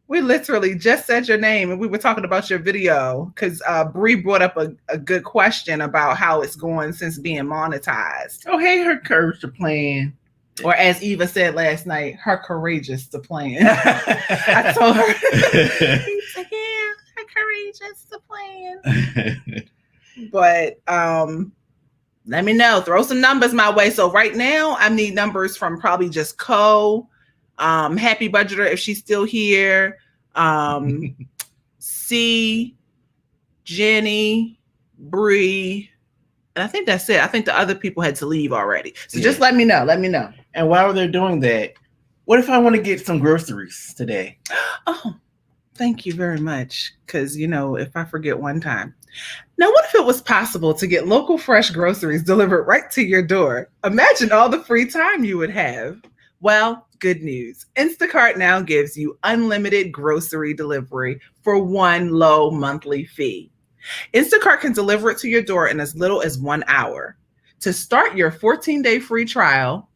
We literally just said your name and we were talking about your video because Bree brought up a good question about how it's going since being monetized. Oh, hey, her courage to plan. Or as Eva said last night, her courageous to plan. I told her. He's like, yeah, her courageous to plan. But let me know. Throw some numbers my way. So right now, I need numbers from probably just Co, Happy Budgeter if she's still here, C, Jenny, Bree, and I think that's it. I think the other people had to leave already. So just let me know. Let me know. And while they're doing that, what if I want to get some groceries today? Oh, thank you very much. Because, if I forget one time. Now, what if it was possible to get local fresh groceries delivered right to your door? Imagine all the free time you would have. Well, good news. Instacart now gives you unlimited grocery delivery for one low monthly fee. Instacart can deliver it to your door in as little as 1 hour. To start your 14-day free trial,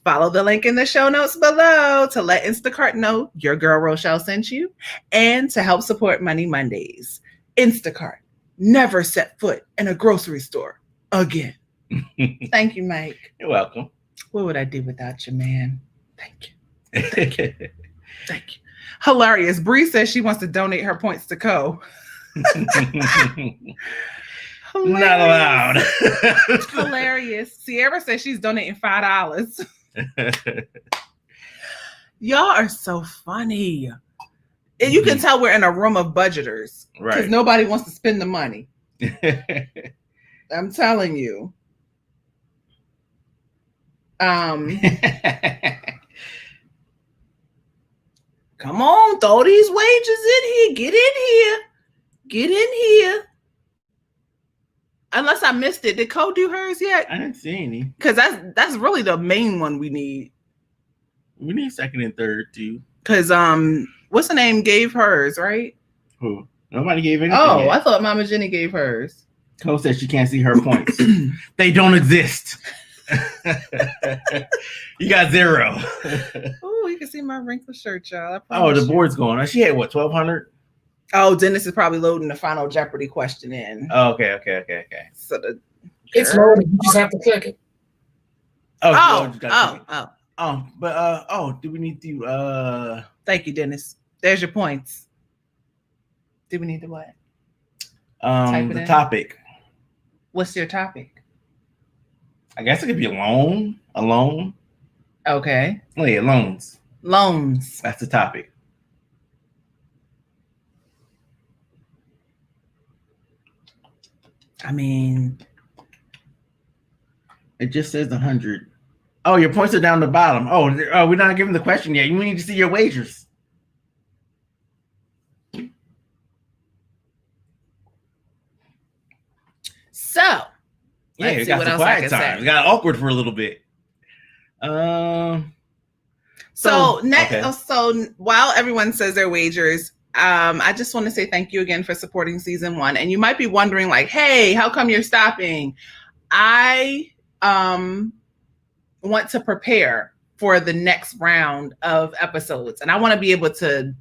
follow the link in the show notes below to let Instacart know your girl Rochelle sent you and to help support Money Mondays. Instacart, never set foot in a grocery store again. Thank you, Mike. You're welcome. What would I do without you, man? Thank you. Thank you. Thank you. Hilarious. Bree says she wants to donate her points to Co. Not allowed. Hilarious. Sierra says she's donating $5. Y'all are so funny. And you can tell we're in a room of budgeters. Right. Because nobody wants to spend the money. I'm telling you. Come on, throw these wages in here. Get in here. Get in here. Unless I missed it. Did Co do hers yet? I didn't see any. Because that's really the main one we need. We need second and third too. Because what's the name gave hers, right? Who? Nobody gave anything. Oh, yet. I thought Mama Jenny gave hers. Co said she can't see her points. They don't exist. You got 0. Oh, you can see my wrinkled shirt, y'all. Oh, the board's going on. She had what, 1,200? Oh, Dennis is probably loading the final Jeopardy question in. Oh, okay. So It's loaded. You just have to click it. Do we need to Thank you, Dennis. There's your points. Do we need to what? the topic. What's your topic? I guess it could be a loan. Okay. Oh yeah, loans. Loans. That's the topic. I mean, it just says 100. Oh, your points are down the bottom. Oh, we're not giving the question yet. You need to see your wagers. so Yeah, let's we see got what some else I quiet can time. say. We got awkward for a little bit. So while everyone says their wagers, I just want to say thank you again for supporting season 1. And you might be wondering, like, hey, how come you're stopping? I want to prepare for the next round of episodes, and I want to be able to,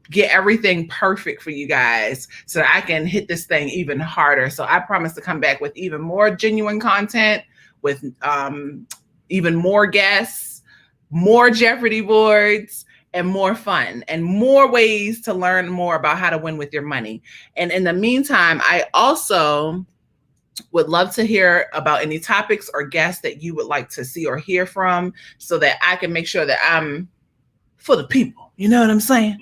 get everything perfect for you guys so that I can hit this thing even harder. So I promise to come back with even more genuine content, with even more guests, more Jeopardy boards, and more fun, and more ways to learn more about how to win with your money. And in the meantime, I also would love to hear about any topics or guests that you would like to see or hear from, so that I can make sure that I'm for the people. You know what I'm saying?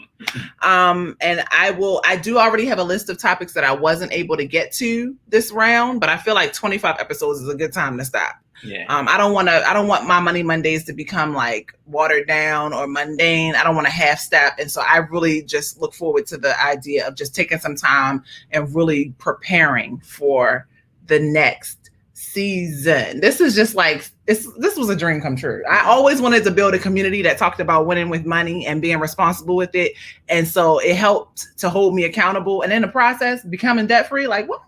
And I do already have a list of topics that I wasn't able to get to this round, but I feel like 25 episodes is a good time to stop. Yeah. I don't want my Money Mondays to become like watered down or mundane. I don't want to half step. And so I really just look forward to the idea of just taking some time and really preparing for the next season. This is just like, this was a dream come true. I always wanted to build a community that talked about winning with money and being responsible with it. And so it helped to hold me accountable. And in the process, becoming debt free, like what?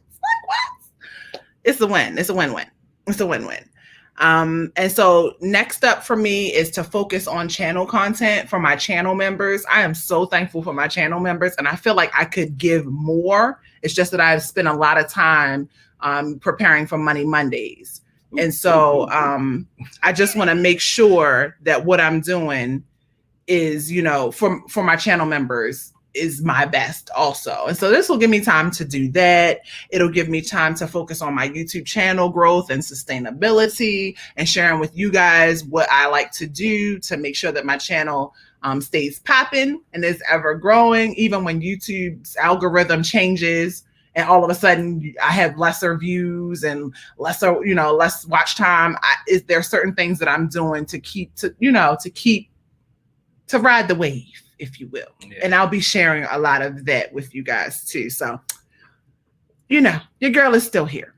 It's a win. It's a win-win. It's a win-win. And so next up for me is to focus on channel content for my channel members. I am so thankful for my channel members, and I feel like I could give more. It's just that I've spent a lot of time preparing for Money Mondays. And so I just want to make sure that what I'm doing is, for my channel members, is my best also. And so this will give me time to do that. It'll give me time to focus on my YouTube channel growth and sustainability, and sharing with you guys what I like to do to make sure that my channel stays popping and is ever growing, even when YouTube's algorithm changes and all of a sudden I have lesser views and less watch time. There are certain things that I'm doing to ride the wave, if you will. Yeah. And I'll be sharing a lot of that with you guys too. So, your girl is still here.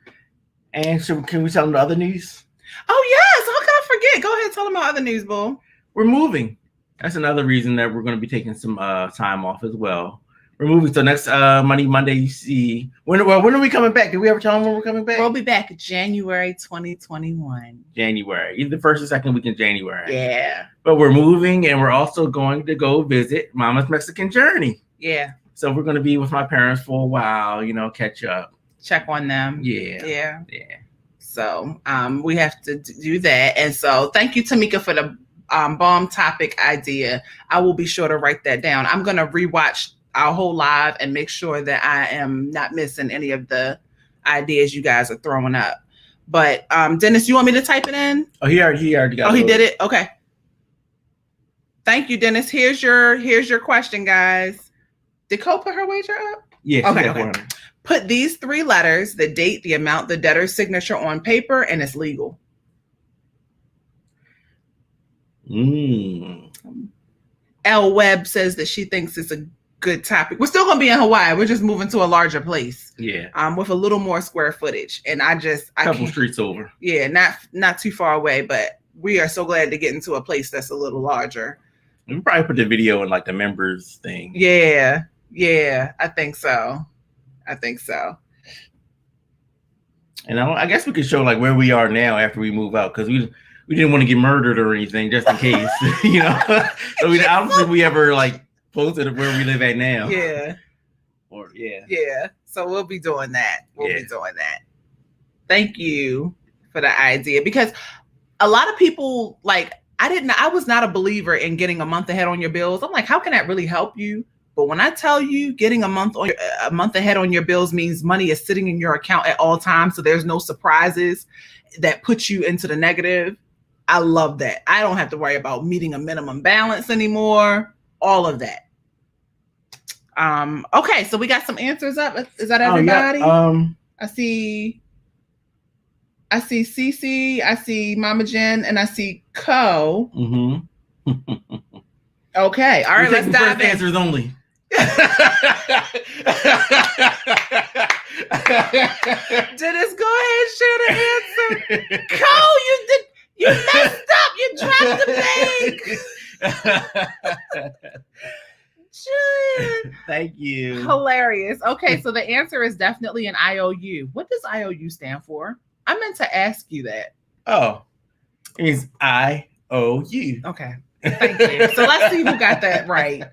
And so can we tell them the other news? Oh yes, how could I forget? Go ahead, tell them our other news, boo. We're moving. That's another reason that we're going to be taking some time off as well. We're moving. So next Money Monday, you see. When are we coming back? Did we ever tell them when we're coming back? We'll be back January 2021. January, either the first or second week in January. Yeah. But we're moving, and we're also going to go visit Mama's Mexican Journey. Yeah. So we're going to be with my parents for a while. Catch up, check on them. Yeah. So we have to do that, and so thank you, Tamika, for the bomb topic idea. I will be sure to write that down. I'm going to rewatch our whole live and make sure that I am not missing any of the ideas you guys are throwing up. But Dennis, you want me to type it in? Oh, he already got it. Oh, he did it? Okay. Thank you, Dennis. Here's your question, guys. Did Cole put her wager up? Yeah. Okay. Put these 3 letters, the date, the amount, the debtor's signature on paper, and it's legal. L. Webb says that she thinks it's a good topic. We're still gonna be in Hawaii. We're just moving to a larger place. Yeah. With a little more square footage. And I couple streets over. Yeah, not too far away, but we are so glad to get into a place that's a little larger. We probably put the video in like the members thing. Yeah, I think so. And I guess we could show like where we are now after we move out, because we didn't want to get murdered or anything, just in case, So I don't think we ever like posted where we live at now. Yeah. Or yeah. Yeah. So we'll be doing that. We'll Yeah. be doing that. Thank you for the idea, because a lot of people, like, I was not a believer in getting a month ahead on your bills. I'm like, how can that really help you? But when I tell you getting a month ahead on your bills means money is sitting in your account at all times, so there's no surprises that put you into the negative. I love that. I don't have to worry about meeting a minimum balance anymore. All of that. Okay, so we got some answers up. Is that everybody? Yeah. I see Cece, I see Mama Jen, and I see Co. Mm-hmm. Okay, all right, let's dive in. Answers only. Dennis, go ahead, share the answer. Co, you messed up. You dropped the bag. Thank you. Hilarious. Okay, so the answer is definitely an IOU. What does IOU stand for? I meant to ask you that. Oh, it means I owe you. Okay, thank you. So let's see who got that right.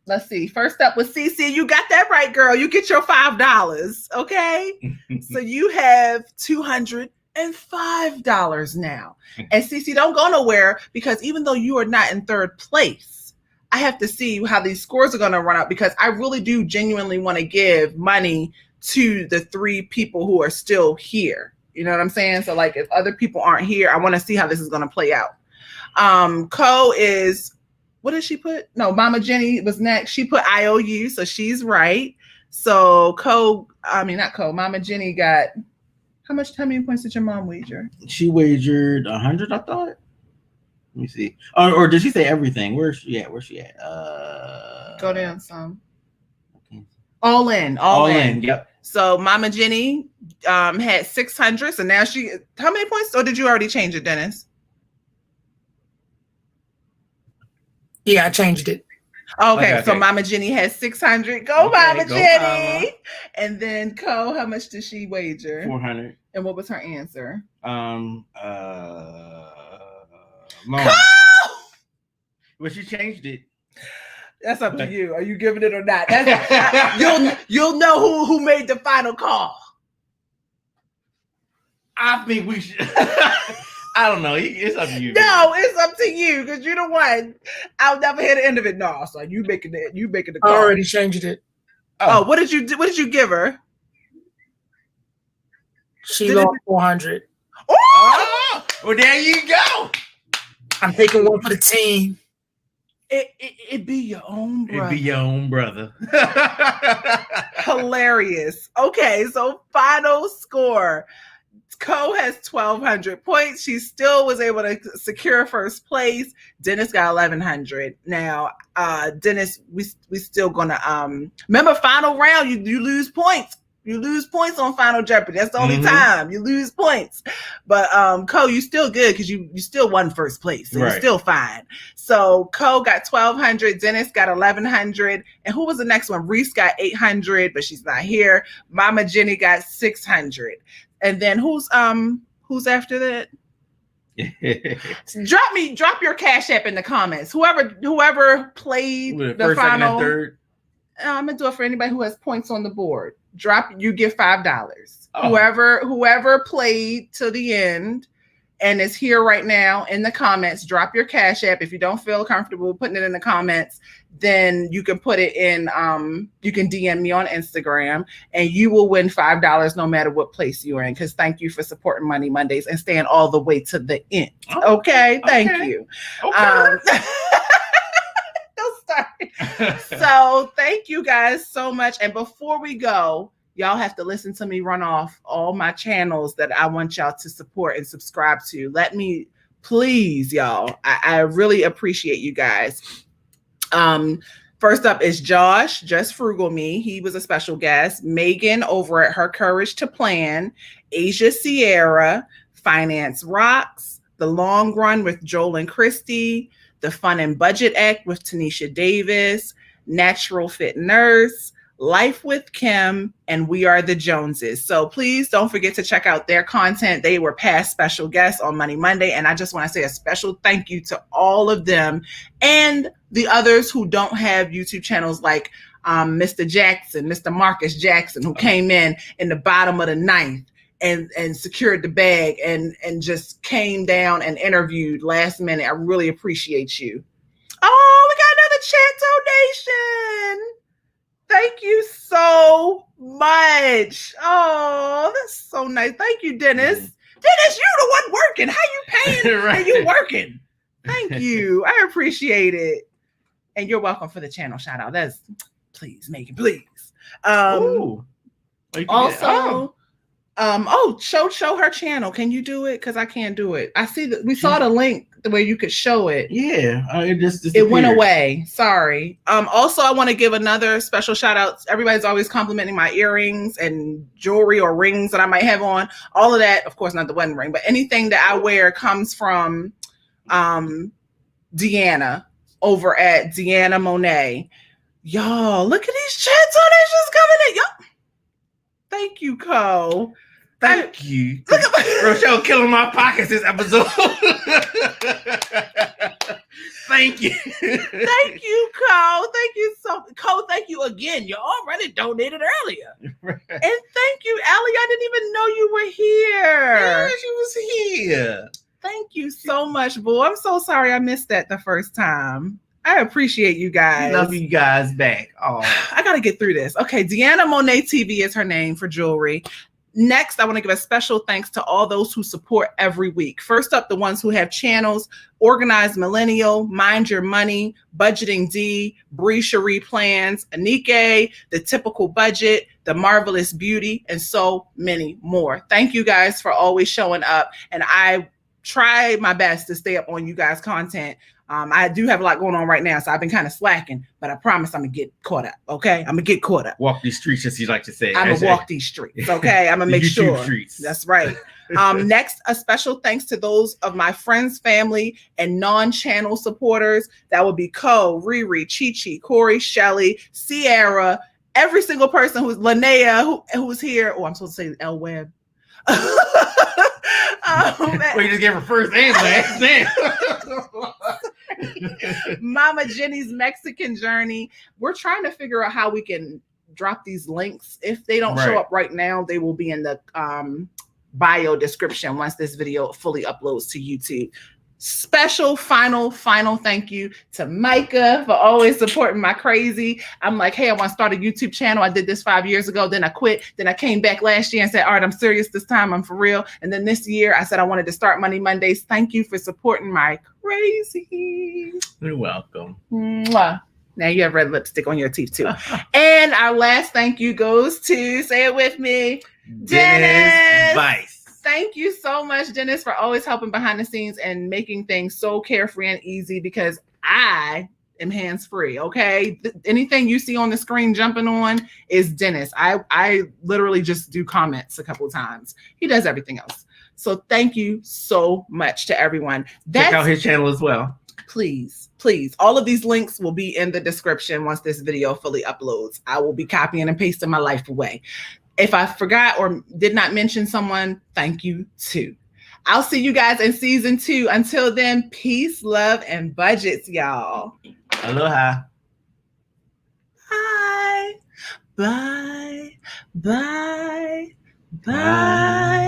Let's see. First up was CC. You got that right, girl. You get your $5. Okay, so you have $205 now. And CC, don't go nowhere, because even though you are not in third place, I have to see how these scores are going to run out, because I really do genuinely want to give money to the 3 people who are still here. You know what I'm saying? So, like, if other people aren't here, I want to see how this is going to play out. Co is, what did she put? No, Mama Jenny was next. She put IOU, so she's right. So Mama Jenny got, how many points did your mom wager? She wagered 100, I thought. Let me see. Or did she say everything? Where's she at? Go down some. Okay. All in. Yep. So Mama Jenny had 600. So now how many points? Or did you already change it, Dennis? Yeah, I changed it. Okay. So Mama Jenny has 600. Go, Mama Jenny. Mama. And then Co, how much did she wager? 400. And what was her answer? Mom. Well, she changed it. That's up to you. Are you giving it or not? You'll know who made the final call. I think we should. I don't know. It's up to you. No, it's up to you, because you're the one. I'll never hear the end of it. No, so you making the call. I already changed it. Oh, what did you do? What did you give her? She lost 400. Oh! Well, there you go. I'm taking one for the team. It be your own brother. It'd be your own brother. Hilarious. Okay, so final score. Co has 1,200 points. She still was able to secure first place. Dennis got 1,100. Now, Dennis, we still gonna remember, final round. You lose points. You lose points on Final Jeopardy. That's the only time you lose points. But Co, you still good, because you still won first place. So You're still fine. So Co got 1,200. Dennis got 1,100. And who was the next one? Reese got 800, but she's not here. Mama Jenny got 600. And then who's after that? Drop your Cash App in the comments. Whoever played the first, final. second, and third. I'm gonna do it for anybody who has points on the board. You get $5. Oh. Whoever played to the end and is here right now in the comments, drop your Cash App. If you don't feel comfortable putting it in the comments, then you can put it in, you can DM me on Instagram, and you will win $5 no matter what place you're in, because thank you for supporting Money Mondays and staying all the way to the end. Okay? Thank you. Okay. Don't start. So thank you guys so much. And before we go, y'all have to listen to me run off all my channels that I want y'all to support and subscribe to. Let me, please, y'all. I really appreciate you guys. First up is Josh, Just Frugal Me. He was a special guest. Megan over at Her Courage to Plan. Asia Sierra, Finance Rocks. The Long Run with Joel and Christy. The Fun and Budget Act with Tanisha Davis. Natural Fit Nurse. Life with Kim, and We Are the Joneses. So please don't forget to check out their content. They were past special guests on Money Monday, and I just want to say a special thank you to all of them and the others who don't have YouTube channels, like Mr. Jackson, Mr. Marcus Jackson, who came in the bottom of the ninth and secured the bag and just came down and interviewed last minute. I really appreciate you. Oh, we got another chat donation. Thank you so much. Oh, that's so nice. Thank you, Dennis. Dennis, you the one working. How you paying Right. and you working? Thank you. I appreciate it. And you're welcome for the channel shout out. That's please, Megan, please. Ooh. Also, show her channel. Can you do it? Because I can't do it. I see that we saw the link where you could show it. Yeah, it just it went away. Sorry. Also, I want to give another special shout out. Everybody's always complimenting my earrings and jewelry or rings that I might have on. All of that, of course, not the wedding ring, but anything that I wear comes from Deanna over at Deanna Monet. Y'all, look at these chat donations coming in. Y'all. Thank you, Co. Thank you. Rochelle killing my pockets this episode. Thank you. Thank you, Co. Thank you Co, thank you again. You already donated earlier. Right. And thank you, Allie. I didn't even know you were here. Yeah, she was here. Thank you so much, boo. I'm so sorry I missed that the first time. I appreciate you guys. Love you guys back. Oh, I got to get through this. Okay, Deanna Monet TV is her name for jewelry. Next, I want to give a special thanks to all those who support every week. First up, the ones who have channels: Organized Millennial, Mind Your Money, Budgeting D, Bree Cherie Plans, Anike, The Typical Budget, The Marvelous Beauty, and so many more. Thank you guys for always showing up. And I try my best to stay up on you guys' content. I do have a lot going on right now, so I've been kind of slacking, but I promise I'm going to get caught up, okay? I'm going to get caught up. walk these streets, as you like to say. I'm going to walk these streets, okay? I'm going to make YouTube sure. streets. That's right. Next, a special thanks to those of my friends, family, and non-channel supporters. That would be Co, Riri, Chi-Chi, Corey, Shelly, Sierra, every single person who's Linnea, who's here. Oh, I'm supposed to say L Web. Well, you just gave her first and last name. Mama Jenny's Mexican Journey. We're trying to figure out how we can drop these links. If they don't show up right now, they will be in the bio description once this video fully uploads to YouTube. Special final thank you to Micah for always supporting my crazy. I'm like, hey, I want to start a YouTube channel. I did this 5 years ago. Then I quit. Then I came back last year and said, all right, I'm serious this time. I'm for real. And then this year I said I wanted to start Money Mondays. Thank you for supporting my crazy. You're welcome. Mwah. Now you have red lipstick on your teeth too. And our last thank you goes to, say it with me, Dennis Vice. Thank you so much, Dennis, for always helping behind the scenes and making things so carefree and easy, because I am hands-free, okay? Anything you see on the screen jumping on is Dennis. I literally just do comments a couple of times. He does everything else. So thank you so much to everyone. Check out his channel as well. Please. All of these links will be in the description once this video fully uploads. I will be copying and pasting my life away. If I forgot or did not mention someone, thank you too. I'll see you guys in season 2. Until then, peace, love, and budgets, y'all. Aloha. Bye. Bye. Bye. Bye.